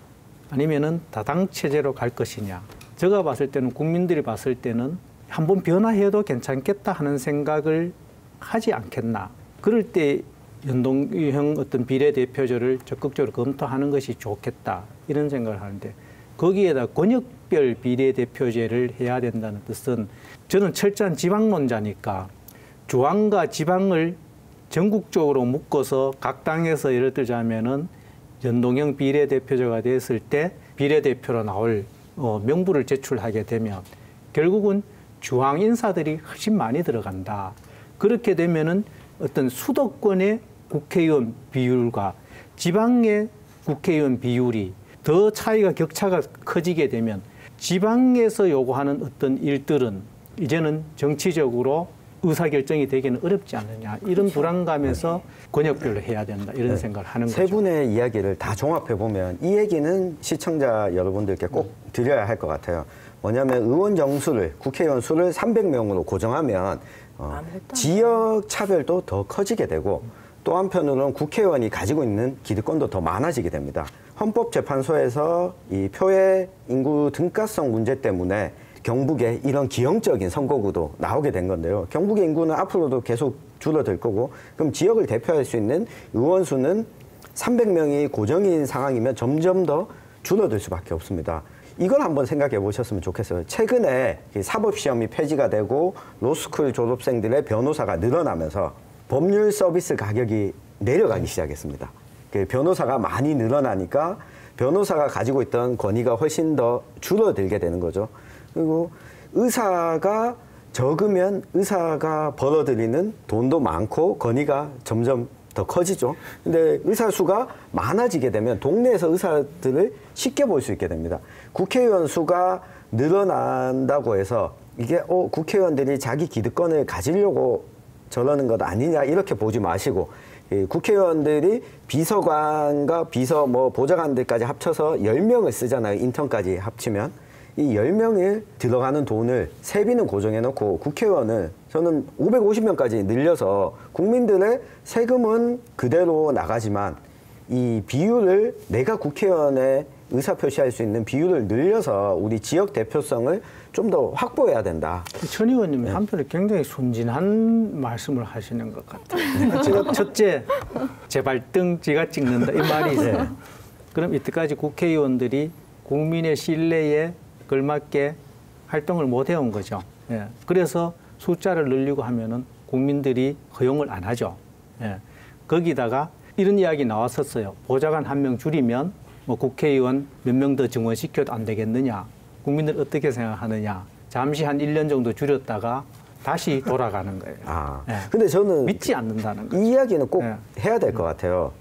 Speaker 5: 아니면은 다당 체제로 갈 것이냐. 제가 봤을 때는 국민들이 봤을 때는 한번 변화해도 괜찮겠다 하는 생각을 하지 않겠나. 그럴 때 연동형 어떤 비례대표제를 적극적으로 검토하는 것이 좋겠다 이런 생각을 하는데 거기에다 권역별 비례대표제를 해야 된다는 뜻은 저는 철저한 지방론자니까 중앙과 지방을 전국적으로 묶어서 각 당에서 예를 들자면은 연동형 비례대표제가 됐을 때 비례대표로 나올 명부를 제출하게 되면 결국은 중앙 인사들이 훨씬 많이 들어간다. 그렇게 되면은 어떤 수도권의 국회의원 비율과 지방의 국회의원 비율이 더 차이가 격차가 커지게 되면 지방에서 요구하는 어떤 일들은 이제는 정치적으로 의사결정이 되기는 어렵지 않느냐. 이런 불안감에서 권역별로 해야 된다. 이런 생각을 하는 거죠.
Speaker 1: 세 분의 이야기를 다 종합해보면 이 얘기는 시청자 여러분들께 꼭 드려야 할 것 같아요. 뭐냐면 의원 정수를, 국회의원 수를 300명으로 고정하면 지역 차별도 더 커지게 되고 또 한편으로는 국회의원이 가지고 있는 기득권도 더 많아지게 됩니다. 헌법재판소에서 이 표의 인구 등가성 문제 때문에 경북에 이런 기형적인 선거구도 나오게 된 건데요. 경북의 인구는 앞으로도 계속 줄어들 거고, 그럼 지역을 대표할 수 있는 의원 수는 300명이 고정인 상황이면 점점 더 줄어들 수밖에 없습니다. 이걸 한번 생각해 보셨으면 좋겠어요. 최근에 사법시험이 폐지가 되고 로스쿨 졸업생들의 변호사가 늘어나면서 법률 서비스 가격이 내려가기 시작했습니다. 변호사가 많이 늘어나니까 변호사가 가지고 있던 권위가 훨씬 더 줄어들게 되는 거죠. 그리고 의사가 적으면 의사가 벌어들이는 돈도 많고 권위가 점점 더 커지죠. 근데 의사 수가 많아지게 되면 동네에서 의사들을 쉽게 볼 수 있게 됩니다. 국회의원 수가 늘어난다고 해서 이게 국회의원들이 자기 기득권을 가지려고 저러는 것 아니냐 이렇게 보지 마시고, 국회의원들이 비서관과 보좌관들까지 합쳐서 10명을 쓰잖아요. 인턴까지 합치면. 이 10명을 들어가는 돈을 세비는 고정해놓고 국회의원을 저는 550명까지 늘려서 국민들의 세금은 그대로 나가지만 이 비율을 내가 국회의원의 의사표시할 수 있는 비율을 늘려서 우리 지역 대표성을 좀 더 확보해야 된다.
Speaker 5: 천 의원님이 한편에 굉장히 순진한 말씀을 하시는 것 같아요. 첫째, 제 발등 지가 찍는다 이 말이 있어요. 그럼 이때까지 국회의원들이 국민의 신뢰에 걸맞게 활동을 못 해온 거죠. 예. 그래서 숫자를 늘리고 하면은 국민들이 허용을 안 하죠. 예. 거기다가 이런 이야기 나왔었어요. 보좌관 1명 줄이면 뭐 국회의원 몇 명 더 증원시켜도 안 되겠느냐. 국민들 어떻게 생각하느냐. 잠시 한 1년 정도 줄였다가 다시 돌아가는 거예요.
Speaker 1: 예. 근데 저는
Speaker 5: 믿지 않는다는 거죠.
Speaker 1: 이 이야기는 꼭 해야 될 것 같아요.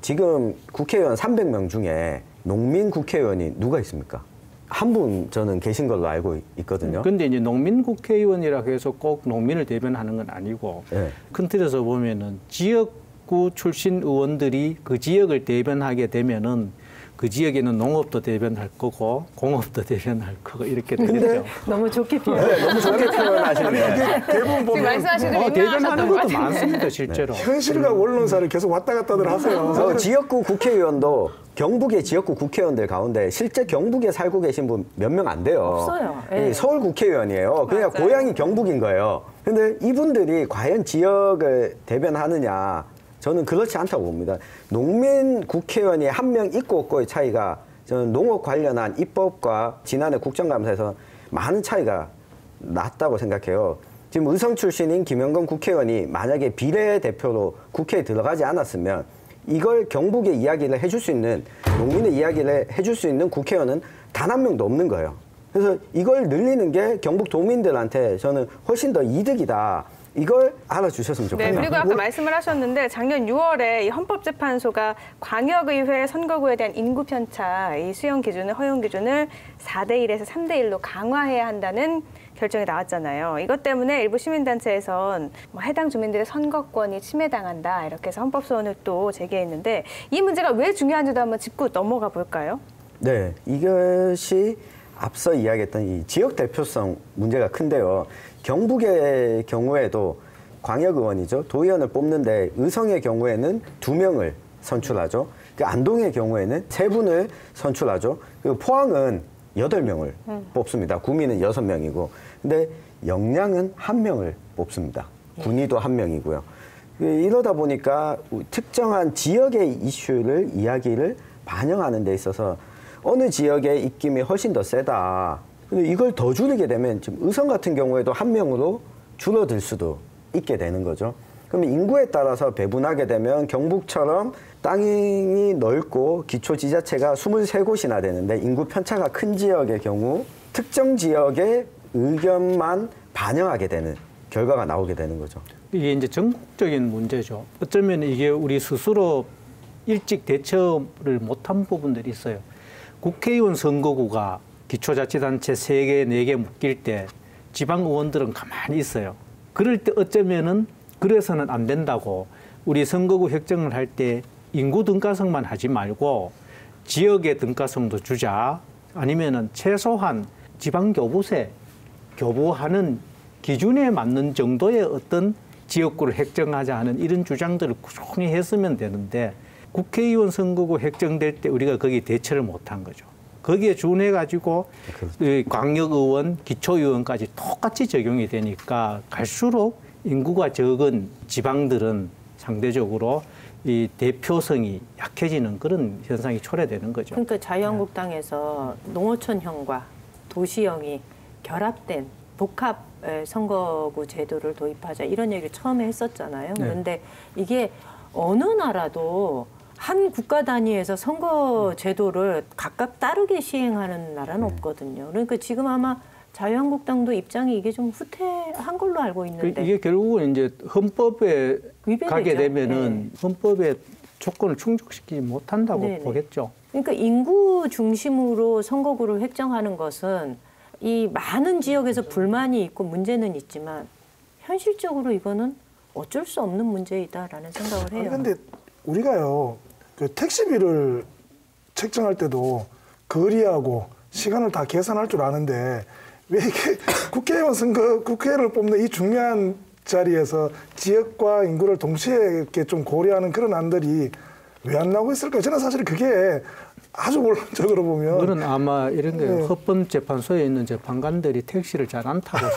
Speaker 1: 지금 국회의원 300명 중에 농민 국회의원이 누가 있습니까? 한 분 저는 계신 걸로 알고 있거든요.
Speaker 5: 근데 이제 농민 국회의원이라고 해서 꼭 농민을 대변하는 건 아니고, 큰 틀에서 보면은 지역구 출신 의원들이 그 지역을 대변하게 되면은 그 지역에는 농업도 대변할 거고 공업도 대변할 거고 이렇게 되겠죠.
Speaker 3: 너무 좋게 표현.
Speaker 1: 너무 좋게 표현하시네요.
Speaker 2: 대부분
Speaker 4: 지금
Speaker 2: 보면
Speaker 4: 말씀하시는
Speaker 5: 대변하는 것도 많습니다, 실제로.
Speaker 2: 현실과 언론사를 계속 왔다 갔다들 하세요.
Speaker 1: 지역구 국회의원도 경북의 지역구 국회의원들 가운데 실제 경북에 살고 계신 분 몇 명 안 돼요.
Speaker 3: 없어요. 예.
Speaker 1: 서울 국회의원이에요. 그냥
Speaker 4: 맞아요.
Speaker 1: 고향이 경북인 거예요. 근데 이분들이 과연 지역을 대변하느냐, 저는 그렇지 않다고 봅니다. 농민 국회의원이 한 명 있고 없고의 차이가 저는 농업 관련한 입법과 지난해 국정감사에서 많은 차이가 났다고 생각해요. 지금 의성 출신인 김영건 국회의원이 만약에 비례대표로 국회에 들어가지 않았으면 이걸 경북에 이야기를 해줄 수 있는, 농민의 이야기를 해줄 수 있는 국회의원은 단 한 명도 없는 거예요. 그래서 이걸 늘리는 게 경북 도민들한테 저는 훨씬 더 이득이다. 이걸 알아주셨으면
Speaker 4: 네,
Speaker 1: 좋겠네요.
Speaker 4: 그리고 아까 말씀을 하셨는데 작년 6월에 이 헌법재판소가 광역의회 선거구에 대한 인구 편차, 이 수용 기준을 허용 기준을 4대1에서 3대1로 강화해야 한다는 결정이 나왔잖아요. 이것 때문에 일부 시민단체에선 뭐 해당 주민들의 선거권이 침해당한다 이렇게 해서 헌법소원을 또 제기했는데 이 문제가 왜 중요한지도 한번 짚고 넘어가 볼까요?
Speaker 1: 네, 이것이 앞서 이야기했던 이 지역 대표성 문제가 큰데요. 경북의 경우에도 광역의원이죠. 도의원을 뽑는데 의성의 경우에는 2명을 선출하죠. 안동의 경우에는 3분을 선출하죠. 그리고 포항은 8명을 뽑습니다. 구미는 6명이고. 근데 영양은 1명을 뽑습니다. 군위도 1명이고요. 이러다 보니까 특정한 지역의 이슈를, 이야기를 반영하는 데 있어서 어느 지역의 입김이 훨씬 더 세다. 근데 이걸 더 줄이게 되면 지금 의성 같은 경우에도 1명으로 줄어들 수도 있게 되는 거죠. 그러면 인구에 따라서 배분하게 되면 경북처럼 땅이 넓고 기초지자체가 23곳이나 되는데 인구 편차가 큰 지역의 경우 특정 지역의 의견만 반영하게 되는 결과가 나오게 되는 거죠.
Speaker 5: 이게 이제 전국적인 문제죠. 어쩌면 이게 우리 스스로 일찍 대처를 못한 부분들이 있어요. 국회의원 선거구가 기초자치단체 3개, 4개 묶일 때 지방의원들은 가만히 있어요. 그럴 때 어쩌면은 그래서는 안 된다고 우리 선거구 획정을 할 때 인구 등가성만 하지 말고 지역의 등가성도 주자. 아니면은 최소한 지방교부세 교부하는 기준에 맞는 정도의 어떤 지역구를 획정하자 하는 이런 주장들을 꾸준히 했으면 되는데 국회의원 선거구 획정될 때 우리가 거기 대처를 못한 거죠. 거기에 준해가지고 광역의원, 기초의원까지 똑같이 적용이 되니까 갈수록 인구가 적은 지방들은 상대적으로 이 대표성이 약해지는 그런 현상이 초래되는 거죠.
Speaker 3: 그러니까 자유한국당에서 농어촌형과 도시형이 결합된 복합 선거구 제도를 도입하자 이런 얘기를 처음에 했었잖아요. 그런데 이게 어느 나라도 한 국가 단위에서 선거 제도를 각각 다르게 시행하는 나라는 없거든요. 그러니까 지금 아마 자유한국당도 입장이 이게 좀 후퇴한 걸로 알고 있는데
Speaker 5: 이게 결국은 이제 헌법에
Speaker 3: 위배되죠.
Speaker 5: 가게 되면은 헌법의 조건을 충족시키지 못한다고
Speaker 3: 네네.
Speaker 5: 보겠죠.
Speaker 3: 그러니까 인구 중심으로 선거구를 획정하는 것은 이 많은 지역에서 불만이 있고 문제는 있지만 현실적으로 이거는 어쩔 수 없는 문제이다라는 생각을 해요.
Speaker 2: 그런데 우리가요 그 택시비를 책정할 때도 거리하고 시간을 다 계산할 줄 아는데 왜 이게 국회의원 선거 국회의원을 뽑는 이 중요한 자리에서 지역과 인구를 동시에 이렇게 좀 고려하는 그런 안들이 왜 안 나오고 있을까요? 저는 사실 그게 아주 원론적으로 보면
Speaker 5: 그건 아마 이런 게 헌법재판소에 있는 재판관들이 택시를 잘 안 타고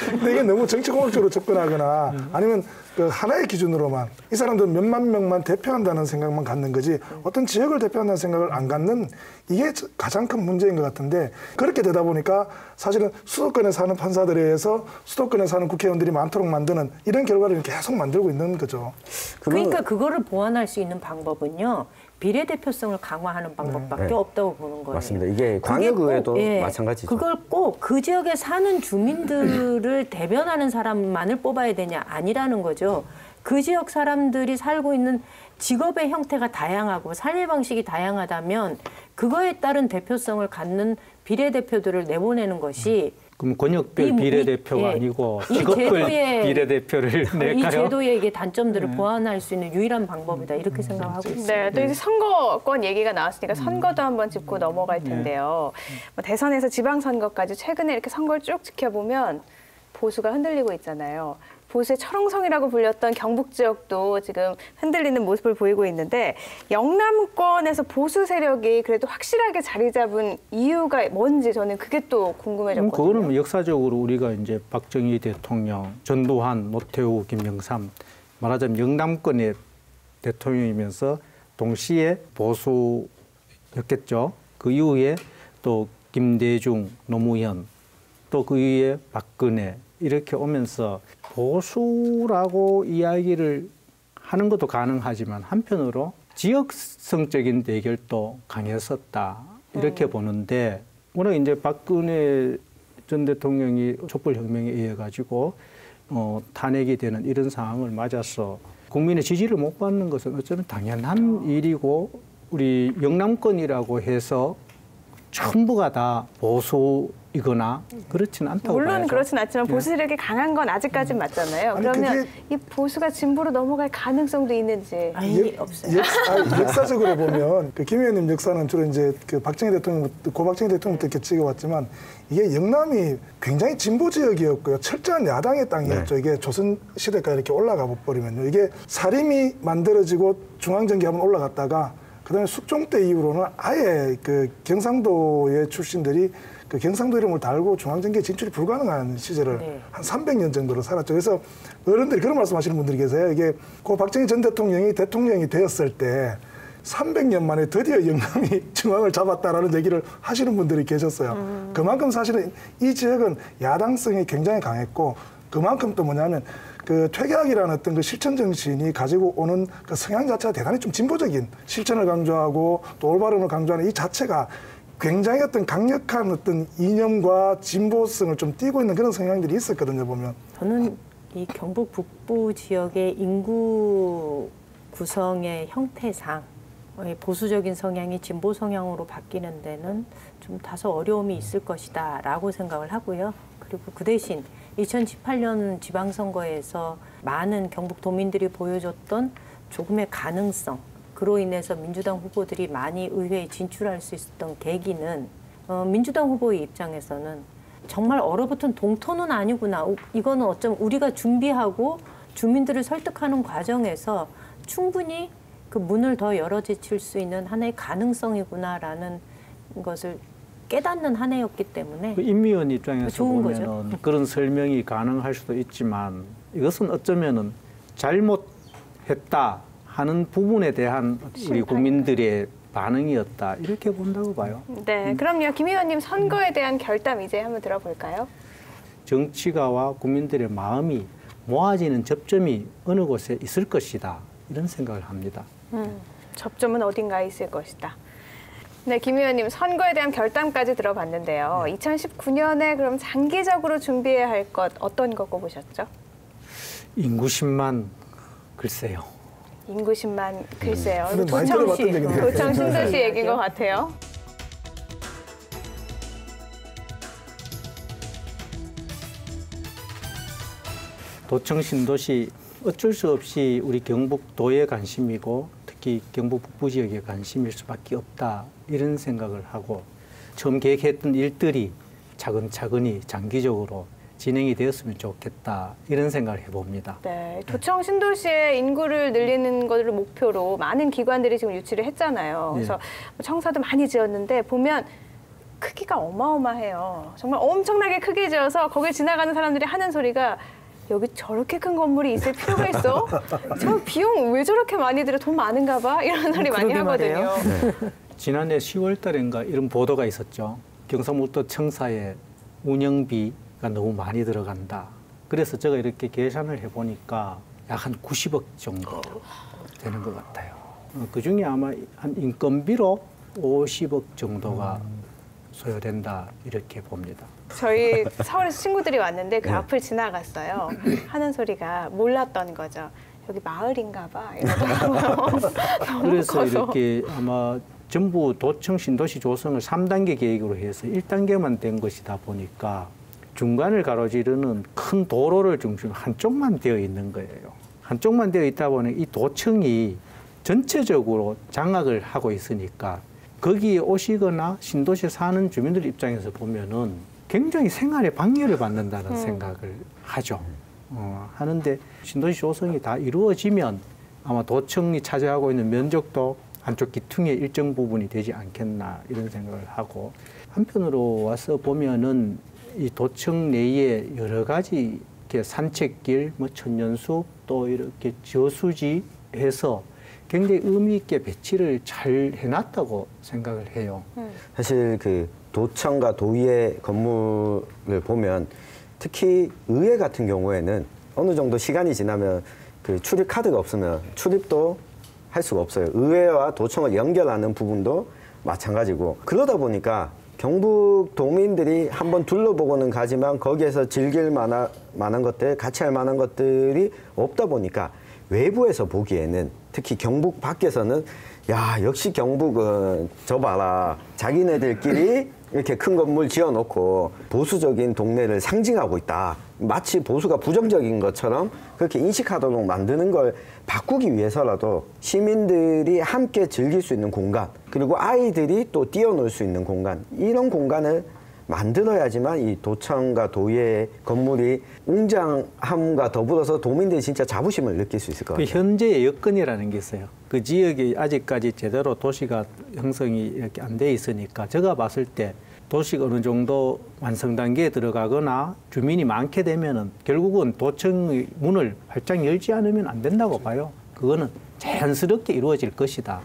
Speaker 2: 근데 이게 너무 정치공학적으로 접근하거나 아니면 그 하나의 기준으로만 이 사람들은 몇만 명만 대표한다는 생각만 갖는 거지 어떤 지역을 대표한다는 생각을 안 갖는 이게 가장 큰 문제인 것 같은데 그렇게 되다 보니까 사실은 수도권에 사는 판사들에 의해서 수도권에 사는 국회의원들이 많도록 만드는 이런 결과를 계속 만들고 있는 거죠.
Speaker 3: 그러니까 그거를 보완할 수 있는 방법은요. 비례대표성을 강화하는 방법밖에 없다고 보는 거예요.
Speaker 1: 맞습니다. 이게 광역의회도 마찬가지죠.
Speaker 3: 그걸 꼭 그 지역에 사는 주민들을 대변하는 사람만을 뽑아야 되냐 아니라는 거죠. 그 지역 사람들이 살고 있는 직업의 형태가 다양하고 삶의 방식이 다양하다면 그거에 따른 대표성을 갖는 비례대표들을 내보내는 것이
Speaker 5: 그럼 권역별 비례대표가 아니고 직업별 비례대표를 낼까요?
Speaker 3: 이 제도의 이게 단점들을 보완할 수 있는 유일한 방법이다 이렇게 생각하고 있습니다.
Speaker 4: 네, 또 이제 선거권 얘기가 나왔으니까 선거도 한번 짚고 넘어갈 텐데요. 뭐 대선에서 지방선거까지 최근에 이렇게 선거를 쭉 지켜보면 보수가 흔들리고 있잖아요. 보수의 철옹성이라고 불렸던 경북 지역도 지금 흔들리는 모습을 보이고 있는데 영남권에서 보수 세력이 그래도 확실하게 자리 잡은 이유가 뭔지 저는 그게 또 궁금해졌거든요.
Speaker 5: 그거는 역사적으로 우리가 이제 박정희 대통령, 전두환, 노태우, 김영삼 말하자면 영남권의 대통령이면서 동시에 보수였겠죠. 그 이후에 또 김대중, 노무현, 또 그 이후에 박근혜 이렇게 오면서 보수라고 이야기를 하는 것도 가능하지만 한편으로 지역성적인 대결도 강했었다 이렇게 보는데 워낙 이제 박근혜 전 대통령이 촛불혁명에 의해 가지고 탄핵이 되는 이런 상황을 맞아서 국민의 지지를 못 받는 것은 어쩌면 당연한 일이고 우리 영남권이라고 해서 전부가 다 보수이거나 그렇지는 않다고
Speaker 4: 물론
Speaker 5: 봐야죠.
Speaker 4: 그렇진 않지만 보수 세력이 강한 건 아직까지는 맞잖아요.
Speaker 2: 아니,
Speaker 4: 그러면 이 보수가 진보로 넘어갈 가능성도 있는지.
Speaker 3: 없어요.
Speaker 2: 역사적으로 보면 그 김 의원님 역사는 주로 이제 그 박정희 대통령, 고박정희 대통령부터 이렇게 찍어왔지만 이게 영남이 굉장히 진보 지역이었고요. 철저한 야당의 땅이었죠. 이게 조선 시대까지 이렇게 올라가 버리면요. 이게 사림이 만들어지고 중앙정기 한번 올라갔다가 그다음에 숙종 때 이후로는 아예 그 경상도의 출신들이 그 경상도 이름을 달고 중앙정계에 진출이 불가능한 시절을 한 300년 정도로 살았죠. 그래서 어른들이 그런 말씀하시는 분들이 계세요. 이게 고 박정희 전 대통령이 대통령이 되었을 때 300년 만에 드디어 영남이 중앙을 잡았다라는 얘기를 하시는 분들이 계셨어요. 그만큼 사실은 이 지역은 야당성이 굉장히 강했고 그만큼 또 뭐냐면 그 퇴계학이라는 어떤 그 실천 정신이 가지고 오는 그 성향 자체가 대단히 좀 진보적인 실천을 강조하고 또 올바름을 강조하는 이 자체가 굉장히 어떤 강력한 어떤 이념과 진보성을 좀 띠고 있는 그런 성향들이 있었거든요, 보면.
Speaker 3: 저는 이 경북 북부 지역의 인구 구성의 형태상 보수적인 성향이 진보 성향으로 바뀌는 데는 좀 다소 어려움이 있을 것이다라고 생각을 하고요. 그리고 그 대신 2018년 지방선거에서 많은 경북 도민들이 보여줬던 조금의 가능성, 그로 인해서 민주당 후보들이 많이 의회에 진출할 수 있었던 계기는 민주당 후보의 입장에서는 정말 얼어붙은 동토는 아니구나. 이거는 어쩌면 우리가 준비하고 주민들을 설득하는 과정에서 충분히 그 문을 더 열어제칠 수 있는 하나의 가능성이구나라는 것을 깨닫는 한 해였기 때문에
Speaker 5: 그 임미원 입장에서
Speaker 3: 좋은
Speaker 5: 보면은 그런 설명이 가능할 수도 있지만 이것은 어쩌면은 잘못했다 하는 부분에 대한 우리 국민들의 반응이었다 이렇게 본다고 봐요.
Speaker 4: 네, 그럼요. 김 의원님 선거에 대한 결담 이제 한번 들어볼까요?
Speaker 5: 정치가와 국민들의 마음이 모아지는 접점이 어느 곳에 있을 것이다 이런 생각을 합니다.
Speaker 4: 접점은 어딘가에 있을 것이다. 네, 김 의원님 선거에 대한 결담까지 들어봤는데요. 2019년에 그럼 장기적으로 준비해야 할 것 어떤 거 꼽으셨죠?
Speaker 5: 인구 10만 글쎄요.
Speaker 4: 인구 10만 글쎄요.
Speaker 2: 많이 들어봤던 얘기인데.
Speaker 4: 도청 신도시 얘기인 것 같아요.
Speaker 5: 도청 신도시 어쩔 수 없이 우리 경북도의 관심이고 특히 경북 북부 지역의 관심일 수밖에 없다 이런 생각을 하고 처음 계획했던 일들이 차근차근히 장기적으로 진행이 되었으면 좋겠다 이런 생각을 해봅니다.
Speaker 4: 네, 도청 신도시의 인구를 늘리는 것을 목표로 많은 기관들이 지금 유치를 했잖아요. 그래서 청사도 많이 지었는데 보면 크기가 어마어마해요. 정말 엄청나게 크게 지어서 거길 지나가는 사람들이 하는 소리가 여기 저렇게 큰 건물이 있을 필요가 있어? 저 비용 왜 저렇게 많이 들여? 돈 많은가 봐? 이런 소리 많이 하거든요.
Speaker 5: 지난해 10월 달인가 이런 보도가 있었죠. 경상북도 청사에 운영비가 너무 많이 들어간다. 그래서 제가 이렇게 계산을 해보니까 약 한 90억 정도 되는 것 같아요. 그중에 아마 한 인건비로 50억 정도가 소요된다 이렇게 봅니다.
Speaker 4: 저희 서울에서 친구들이 왔는데 그 앞을 지나갔어요. 하는 소리가 몰랐던 거죠. 여기 마을인가 봐. 이러더라고요.
Speaker 5: 그래서 이렇게 아마 전부 도청 신도시 조성을 3단계 계획으로 해서 1단계만 된 것이다 보니까 중간을 가로지르는 큰 도로를 중심으로 한쪽만 되어 있는 거예요. 한쪽만 되어 있다 보니 이 도청이 전체적으로 장악을 하고 있으니까 거기에 오시거나 신도시에 사는 주민들 입장에서 보면은 굉장히 생활에 방해를 받는다는 생각을 하죠. 하는데 신도시 조성이 다 이루어지면 아마 도청이 차지하고 있는 면적도 한쪽 기퉁의 일정 부분이 되지 않겠나 이런 생각을 하고 한편으로 와서 보면은 이 도청 내에 여러 가지 이렇게 산책길, 뭐 천년숲 또 이렇게 저수지 해서 굉장히 의미 있게 배치를 잘 해놨다고 생각을 해요.
Speaker 1: 사실 그 도청과 도의회 건물을 보면 특히 의회 같은 경우에는 어느 정도 시간이 지나면 그 출입 카드가 없으면 출입도 할 수가 없어요. 의회와 도청을 연결하는 부분도 마찬가지고 그러다 보니까 경북 도민들이 한번 둘러보고는 가지만 거기에서 즐길 만한 것들, 같이 할 만한 것들이 없다 보니까 외부에서 보기에는 특히 경북 밖에서는 야 역시 경북은 저 봐라 자기네들끼리 이렇게 큰 건물 지어놓고 보수적인 동네를 상징하고 있다. 마치 보수가 부정적인 것처럼 그렇게 인식하도록 만드는 걸 바꾸기 위해서라도 시민들이 함께 즐길 수 있는 공간 그리고 아이들이 또 뛰어놀 수 있는 공간 이런 공간을 만들어야지만 이 도청과 도의회 건물이 웅장함과 더불어서 도민들이 진짜 자부심을 느낄 수 있을 것 같아요.
Speaker 5: 현재의 여건이라는 게 있어요. 그 지역이 아직까지 제대로 도시가 형성이 이렇게 안 돼 있으니까 제가 봤을 때 도시가 어느 정도 완성 단계에 들어가거나 주민이 많게 되면은 결국은 도청의 문을 활짝 열지 않으면 안 된다고 봐요. 그거는 자연스럽게 이루어질 것이다.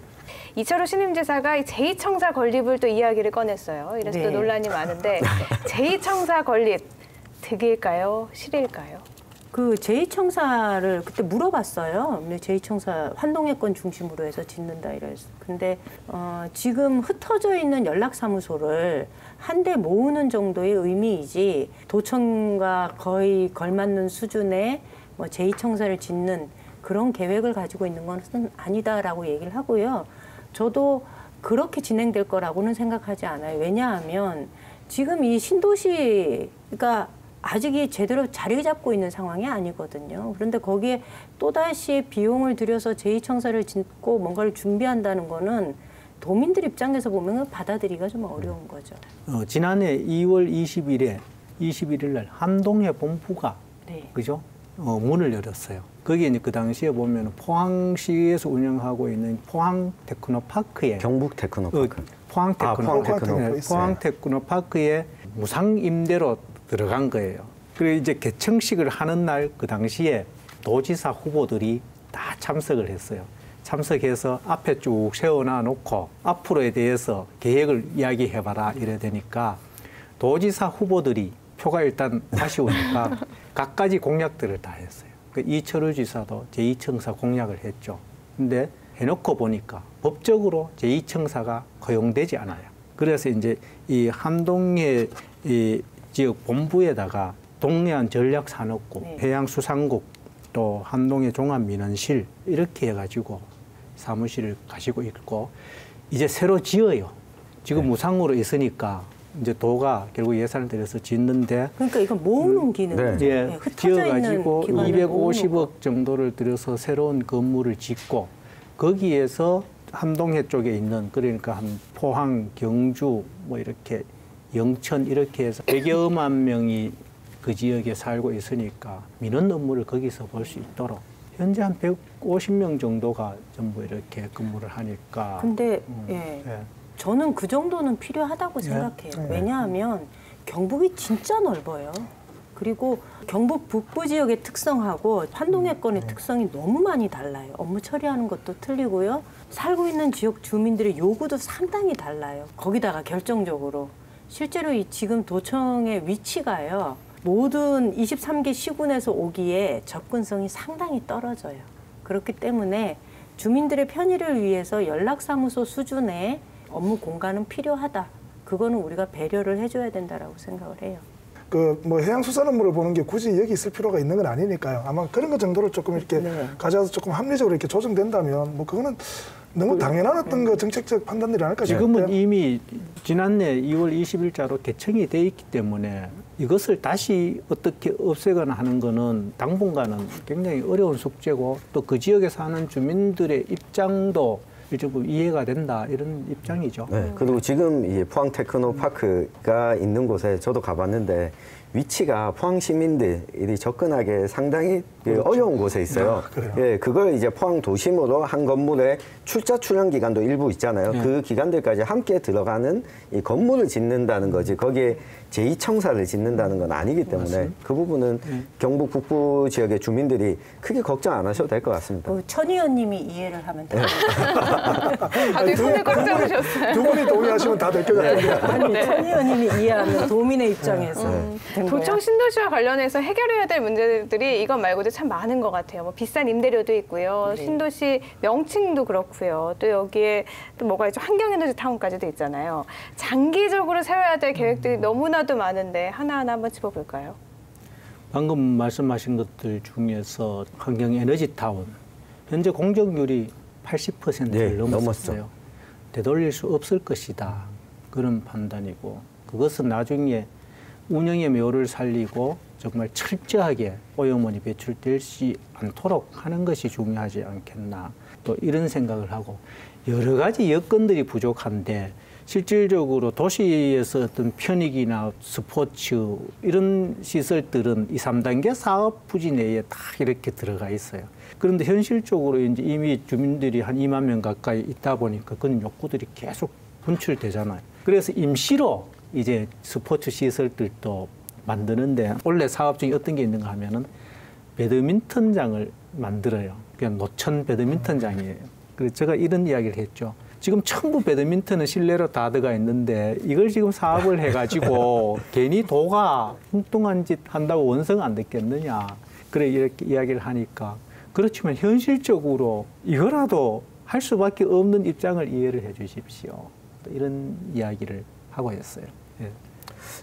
Speaker 4: 이철우 신임지사가 제2청사 건립을 또 이야기를 꺼냈어요. 이래서 또 논란이 많은데 제2청사 건립 득일까요? 실일까요?
Speaker 3: 그 제2청사를 그때 물어봤어요. 제2청사 환동회권 중심으로 해서 짓는다 이래서. 근데 지금 흩어져 있는 연락사무소를 한데 모으는 정도의 의미이지 도청과 거의 걸맞는 수준의 뭐 제2청사를 짓는 그런 계획을 가지고 있는 것은 아니다라고 얘기를 하고요. 저도 그렇게 진행될 거라고는 생각하지 않아요. 왜냐하면 지금 이 신도시가 아직이 제대로 자리 잡고 있는 상황이 아니거든요. 그런데 거기에 또다시 비용을 들여서 제2청사를 짓고 뭔가를 준비한다는 거는 도민들 입장에서 보면 받아들이기가 좀 어려운 거죠.
Speaker 5: 지난해 2월 21일 날 한동회 본부가 그죠? 문을 열었어요. 거기에 이제 그 당시에 보면 포항시에서 운영하고 있는 포항 테크노파크에
Speaker 1: 경북 테크노파크.
Speaker 5: 포항 테크노파크.
Speaker 2: 있어요.
Speaker 5: 포항 테크노파크에 무상 임대로 들어간 거예요. 그리고 이제 개청식을 하는 날 그 당시에 도지사 후보들이 다 참석을 했어요. 참석해서 앞에 쭉 세워놔 놓고 앞으로에 대해서 계획을 이야기해봐라 이래 되니까 도지사 후보들이 표가 일단 다시 오니까 갖가지 공약들을 다 했어요. 그 이철우 지사도 제2청사 공약을 했죠. 근데 해놓고 보니까 법적으로 제2청사가 허용되지 않아요. 그래서 이제 이 한동의 이 지역 본부에다가 동해안 전략산업국,
Speaker 3: 네.
Speaker 5: 해양수산국, 또 한동의 종합민원실 이렇게 해가지고 사무실을 가지고 있고 이제 새로 지어요. 지금 무상으로 있으니까 이제 도가 결국 예산을 들여서 짓는데
Speaker 3: 그러니까 이건 모으는 기능.
Speaker 1: 네.
Speaker 5: 예,
Speaker 3: 흩어져 있는
Speaker 5: 지어가지고
Speaker 3: 기관을 모으는
Speaker 5: 250억 정도를 들여서 새로운 건물을 짓고 거기에서 한동해 쪽에 있는 그러니까 한 포항, 경주 뭐 이렇게 영천 이렇게 해서 100여만 명이 그 지역에 살고 있으니까 민원 업무를 거기서 볼 수 있도록 현재 한 150명 정도가 전부 이렇게 근무를 하니까
Speaker 3: 근데
Speaker 5: 예.
Speaker 3: 저는 그 정도는 필요하다고 생각해요. 왜냐하면 경북이 진짜 넓어요. 그리고 경북 북부 지역의 특성하고 한동해권의 특성이 너무 많이 달라요. 업무 처리하는 것도 틀리고요. 살고 있는 지역 주민들의 요구도 상당히 달라요. 거기다가 결정적으로 실제로 이 지금 도청의 위치가요. 모든 23개 시군에서 오기에 접근성이 상당히 떨어져요. 그렇기 때문에 주민들의 편의를 위해서 연락사무소 수준의 업무 공간은 필요하다. 그거는 우리가 배려를 해줘야 된다라고 생각을 해요.
Speaker 2: 그 뭐 해양수산업물을 보는 게 굳이 여기 있을 필요가 있는 건 아니니까요. 아마 그런 것 정도를 조금 이렇게 가져와서 조금 합리적으로 이렇게 조정된다면 뭐 그거는 너무 당연한 어떤 그 정책적 판단들이 아닐까 싶어요.
Speaker 5: 지금은 이미 지난해 2월 20일자로 개청이 돼 있기 때문에 이것을 다시 어떻게 없애거나 하는 거는 당분간은 굉장히 어려운 숙제고 또 그 지역에 사는 주민들의 입장도 일정 부분 이해가 된다 이런 입장이죠.
Speaker 1: 네, 그리고 지금 이 포항 테크노파크가 있는 곳에 저도 가봤는데 위치가 포항 시민들이 접근하기 상당히 어려운 곳에 있어요. 예, 그걸 이제 포항 도심으로 한 건물에 출자 출연 기간도 일부 있잖아요. 그 기간들까지 함께 들어가는 이 건물을 짓는다는 거지. 거기에 제2청사를 짓는다는 건 아니기 때문에 맞습니다. 그 부분은 경북 북부 지역의 주민들이 크게 걱정 안 하셔도 될 것 같습니다.
Speaker 3: 천 의원님이 이해를 하면 됩니다.
Speaker 4: 다들 손을 꽉 잡으셨어요.
Speaker 2: 두 분이 동의하시면 다 될 것 같은데.
Speaker 3: 아니, 천 의원님이 이해하면 도민의 입장에서 된 거야.
Speaker 4: 도청 신도시와 관련해서 해결해야 될 문제들이 이것 말고도 참 많은 것 같아요. 뭐 비싼 임대료도 있고요. 신도시 명칭도 그렇고요. 또 여기에 또 뭐가 있죠? 환경에너지 타운까지도 있잖아요. 장기적으로 세워야 될 계획들이 너무나도 많은데 하나하나 한번 짚어볼까요?
Speaker 5: 방금 말씀하신 것들 중에서 환경에너지타운 현재 공정률이 80%를 넘었어요. 되돌릴 수 없을 것이다. 그런 판단이고 그것은 나중에 운영의 묘를 살리고 정말 철저하게 오염원이 배출되지 않도록 하는 것이 중요하지 않겠나. 또 이런 생각을 하고 여러 가지 여건들이 부족한데 실질적으로 도시에서 어떤 편익이나 스포츠 이런 시설들은 2, 3단계 사업 부지 내에 다 이렇게 들어가 있어요. 그런데 현실적으로 이제 이미 주민들이 한 2만 명 가까이 있다 보니까 그런 욕구들이 계속 분출되잖아요. 그래서 임시로 이제 스포츠 시설들도 만드는데 원래 사업 중에 어떤 게 있는가 하면은 배드민턴장을 만들어요. 그냥 노천 배드민턴장이에요. 그래서 제가 이런 이야기를 했죠. 지금 전부 배드민턴은 실내로 다 들어가 있는데 이걸 지금 사업을 해가지고 괜히 도가 뚱뚱한 짓 한다고 원성 안 됐겠느냐. 그래 이렇게 이야기를 하니까 그렇지만 현실적으로 이거라도 할 수밖에 없는 입장을 이해를 해 주십시오. 이런 이야기를 하고 있어요. 예.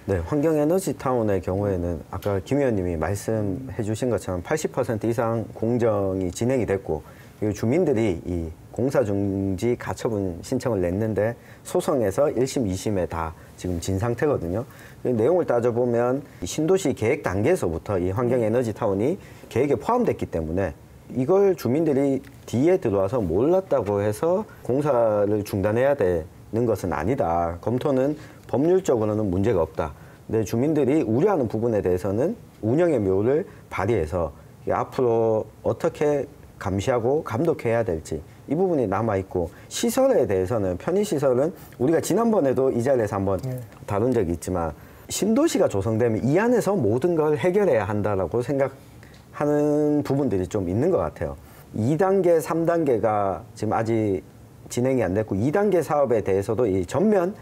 Speaker 1: 네, 환경에너지타운의 경우에는 아까 김 의원님이 말씀해 주신 것처럼 80% 이상 공정이 진행이 됐고 그리고 주민들이 이 공사중지 가처분 신청을 냈는데 소송에서 1심, 2심에 다 지금 진 상태거든요. 내용을 따져보면 신도시 계획 단계에서부터 이 환경에너지타운이 계획에 포함됐기 때문에 이걸 주민들이 뒤에 들어와서 몰랐다고 해서 공사를 중단해야 되는 것은 아니다. 검토는 법률적으로는 문제가 없다. 근데 주민들이 우려하는 부분에 대해서는 운영의 묘를 발휘해서 앞으로 어떻게 감시하고 감독해야 될지 이 부분이 남아있고, 시설에 대해서는 편의시설은 우리가 지난번에도 이 자리에서 한번 다룬 적이 있지만, 신도시가 조성되면 이 안에서 모든 걸 해결해야 한다라고 생각하는 부분들이 좀 있는 것 같아요. 2단계, 3단계가 지금 아직 진행이 안 됐고, 2단계 사업에 대해서도 이 전면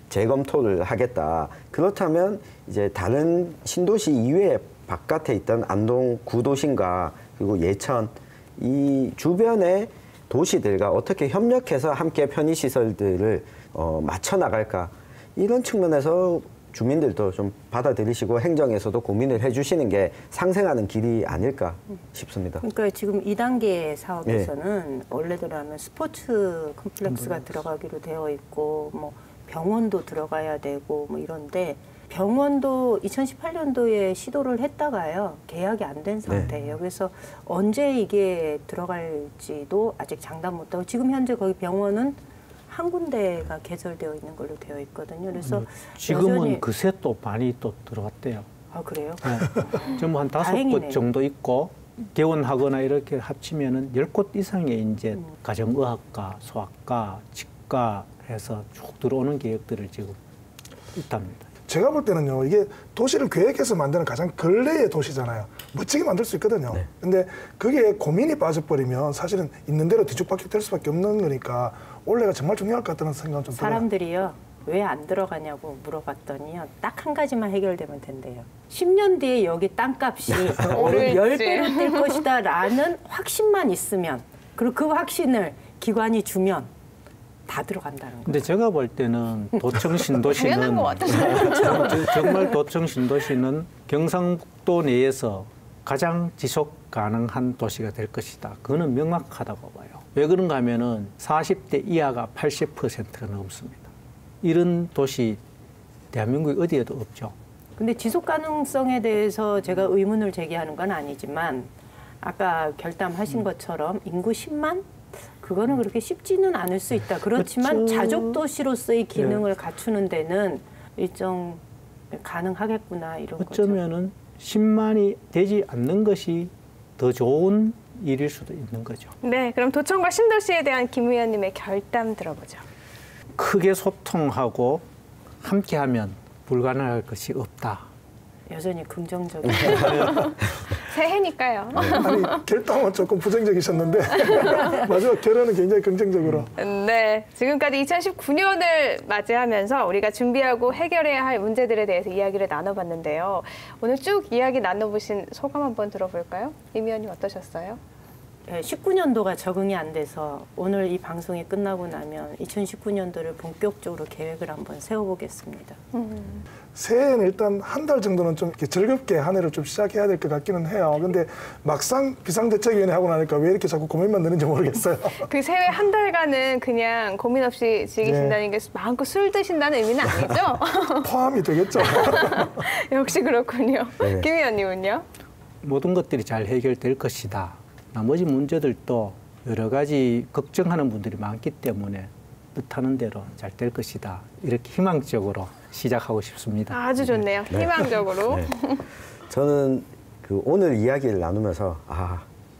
Speaker 1: 재검토를 하겠다. 그렇다면 이제 다른 신도시 이외에 바깥에 있던 안동 구도심과 그리고 예천 이 주변의 도시들과 어떻게 협력해서 함께 편의시설들을 맞춰 나갈까, 이런 측면에서 주민들도 좀 받아들이시고 행정에서도 고민을 해주시는 게 상생하는 길이 아닐까 싶습니다.
Speaker 3: 그러니까 지금 2단계 사업에서는 원래대로라면 스포츠 컴플렉스가 들어가기로 되어 있고, 뭐 병원도 들어가야 되고 뭐 이런데, 병원도 2018년도에 시도를 했다가요, 계약이 안 된 상태예요. 그래서 언제 이게 들어갈지도 아직 장담 못하고, 지금 현재 거기 병원은 한 군데가 개설되어 있는 걸로 되어 있거든요. 그래서
Speaker 5: 지금은
Speaker 3: 여전히...
Speaker 5: 그새 또 많이 또 들어갔대요.
Speaker 3: 아, 그래요?
Speaker 5: 네. 전부 한 5곳 정도 있고, 개원하거나 이렇게 합치면은 10곳 이상의 이제 가정의학과, 소아과, 치과 해서 쭉 들어오는 계획들을 지금 있답니다.
Speaker 2: 제가 볼 때는요, 이게 도시를 계획해서 만드는 가장 근래의 도시잖아요. 멋지게 만들 수 있거든요.
Speaker 1: 네.
Speaker 2: 근데 그게 고민이 빠져버리면 사실은 있는 대로 뒤죽박죽 될 수밖에 없는 거니까 올해가 정말 중요할 것 같다는 생각은 좀 들어요.
Speaker 3: 사람들이요, 왜 안 들어가냐고 물어봤더니요, 딱 한 가지만 해결되면 된대요. 10년 뒤에 여기 땅값이 10배로 뛸 것이다 라는 확신만 있으면, 그리고 그 확신을 기관이 주면 다 들어간다는 거예요.
Speaker 5: 근데 제가 볼 때는 도청 신도시는
Speaker 4: 당연한 것 같아요.
Speaker 5: 정말 도청 신도시는 경상북도 내에서 가장 지속 가능한 도시가 될 것이다. 그거는 명확하다고 봐요. 왜 그런가 하면은 40대 이하가 80%가 넘습니다. 이런 도시 대한민국에 어디에도 없죠.
Speaker 3: 근데 지속 가능성에 대해서 제가 의문을 제기하는 건 아니지만, 아까 결담하신 것처럼 인구 10만? 그거는 그렇게 쉽지는 않을 수 있다. 그렇지만
Speaker 5: 그렇죠.
Speaker 3: 자족 도시로서의 기능을 갖추는 데는 일정 가능하겠구나, 이런 거죠.
Speaker 5: 어쩌면은 10만이 되지 않는 것이 더 좋은 일일 수도 있는 거죠.
Speaker 4: 네, 그럼 도청과 신도시에 대한 김 의원님의 결담 들어보죠.
Speaker 5: 크게 소통하고 함께하면 불가능할 것이 없다.
Speaker 3: 여전히 긍정적이에요.
Speaker 4: 새해니까요.
Speaker 2: 아니, 결단은 조금 부정적이셨는데 마지막 결론은 굉장히 긍정적으로.
Speaker 4: 네, 지금까지 2019년을 맞이하면서 우리가 준비하고 해결해야 할 문제들에 대해서 이야기를 나눠봤는데요. 오늘 쭉 이야기 나눠보신 소감 한번 들어볼까요? 임 의원님 어떠셨어요?
Speaker 3: 19년도가 적응이 안 돼서 오늘 이 방송이 끝나고 나면 2019년도를 본격적으로 계획을 한번 세워보겠습니다.
Speaker 2: 새해에는 일단 한 달 정도는 좀 이렇게 즐겁게 한 해를 좀 시작해야 될 것 같기는 해요. 근데 막상 비상대책위원회 하고 나니까 왜 이렇게 자꾸 고민만 드는지 모르겠어요.
Speaker 4: 그 새해 한 달간은 그냥 고민 없이 즐기신다는 게 마음껏 술 드신다는 의미는 아니죠?
Speaker 2: 포함이 되겠죠.
Speaker 4: 역시 그렇군요.
Speaker 1: 네.
Speaker 4: 김 의원님은요?
Speaker 5: 모든 것들이 잘 해결될 것이다. 나머지 문제들도 여러 가지 걱정하는 분들이 많기 때문에 뜻하는 대로 잘 될 것이다. 이렇게 희망적으로 시작하고 싶습니다.
Speaker 4: 아주 좋네요.
Speaker 1: 네.
Speaker 4: 희망적으로.
Speaker 1: 네. 저는 그 오늘 이야기를 나누면서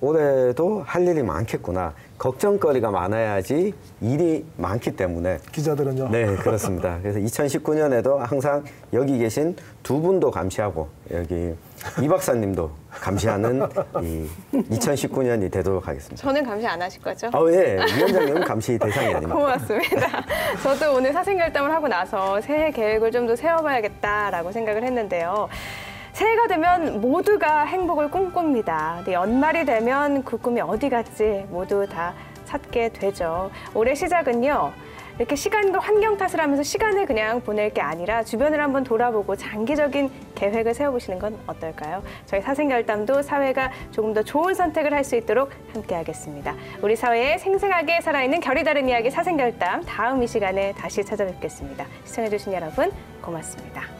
Speaker 1: 올해도 할 일이 많겠구나. 걱정거리가 많아야지 일이 많기 때문에.
Speaker 2: 기자들은요.
Speaker 1: 네, 그렇습니다. 그래서 2019년에도 항상 여기 계신 두 분도 감시하고 여기 이 박사님도 감시하는 이 2019년이 되도록 하겠습니다.
Speaker 4: 저는 감시 안 하실 거죠?
Speaker 1: 예, 위원장님은 감시 대상이 아닙니다.
Speaker 4: 고맙습니다. 저도 오늘 사생결담을 하고 나서 새해 계획을 좀 더 세워봐야겠다라고 생각을 했는데요. 새해가 되면 모두가 행복을 꿈꿉니다. 근데 연말이 되면 그 꿈이 어디 갔지 모두 다 찾게 되죠. 올해 시작은요. 이렇게 시간과 환경 탓을 하면서 시간을 그냥 보낼 게 아니라 주변을 한번 돌아보고 장기적인 계획을 세워보시는 건 어떨까요? 저희 사생결담도 사회가 조금 더 좋은 선택을 할 수 있도록 함께하겠습니다. 우리 사회에 생생하게 살아있는 결이 다른 이야기 사생결담 다음 이 시간에 다시 찾아뵙겠습니다. 시청해주신 여러분 고맙습니다.